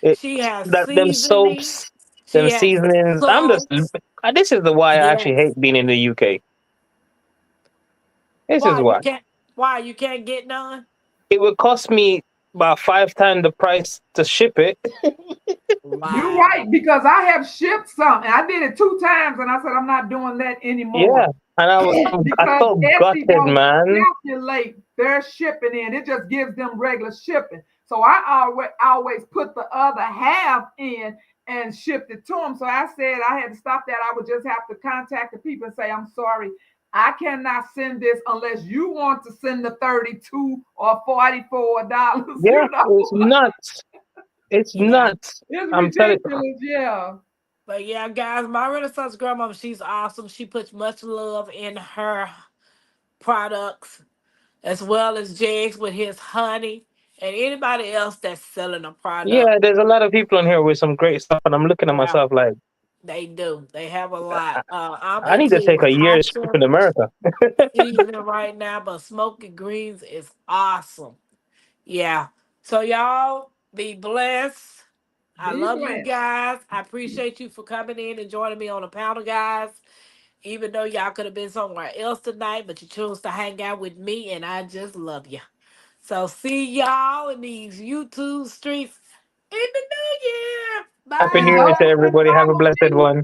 A: It,
B: She has
A: them
B: seasoning.
A: soaps, them
B: She has
A: seasonings. I'm just.
B: soaps.
A: This is the why I actually
B: Yes.
A: hate being in the UK. This is
B: Why you
A: why.
B: can't? Why you can't get none?
A: It would cost me about 5 times the price to ship it.
C: You're
B: Wow.
C: right, because I have shipped something. I did it 2 times, and I said I'm not doing that anymore.
A: Yeah, and I
C: Because
A: felt
C: Etsy
A: gutted,
C: don't
A: man.
C: calculate their shipping in. It just gives them regular shipping. So I always put the other half in, and shipped it to them. So I said I had to stop that. I would just have to contact the people and say, I'm sorry, I cannot send this unless you want to send the $32 or $44.
A: Yeah,
C: You know?
A: it's nuts. It's nuts.
C: It's
A: I'm telling you.
C: ridiculous, yeah.
B: But yeah, guys, my Renaissance grandmama, she's awesome. She puts much love in her products, as well as Jags with his honey, and anybody else that's selling a product.
A: Yeah, there's a lot of people in here with some great stuff, and I'm looking at myself like,
B: they do. They have a lot. I'm
A: I need to take a year's trip in America.
B: season right now, but Smoking Greens is awesome. Yeah. So y'all be blessed. I love you guys. I appreciate you for coming in and joining me on the panel, guys. Even though y'all could have been somewhere else tonight, but you chose to hang out with me, and I just love you. So see y'all in these YouTube streets in the new year. Bye.
A: Happy New Year to everybody. Have a blessed one.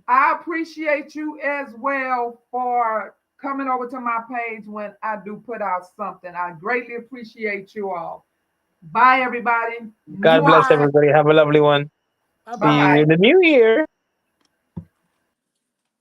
C: I appreciate you as well for coming over to my page when I do put out something. I greatly appreciate you all. Bye, everybody.
A: God bless everybody. Have a lovely one.
B: Bye-bye.
A: See you in the new year.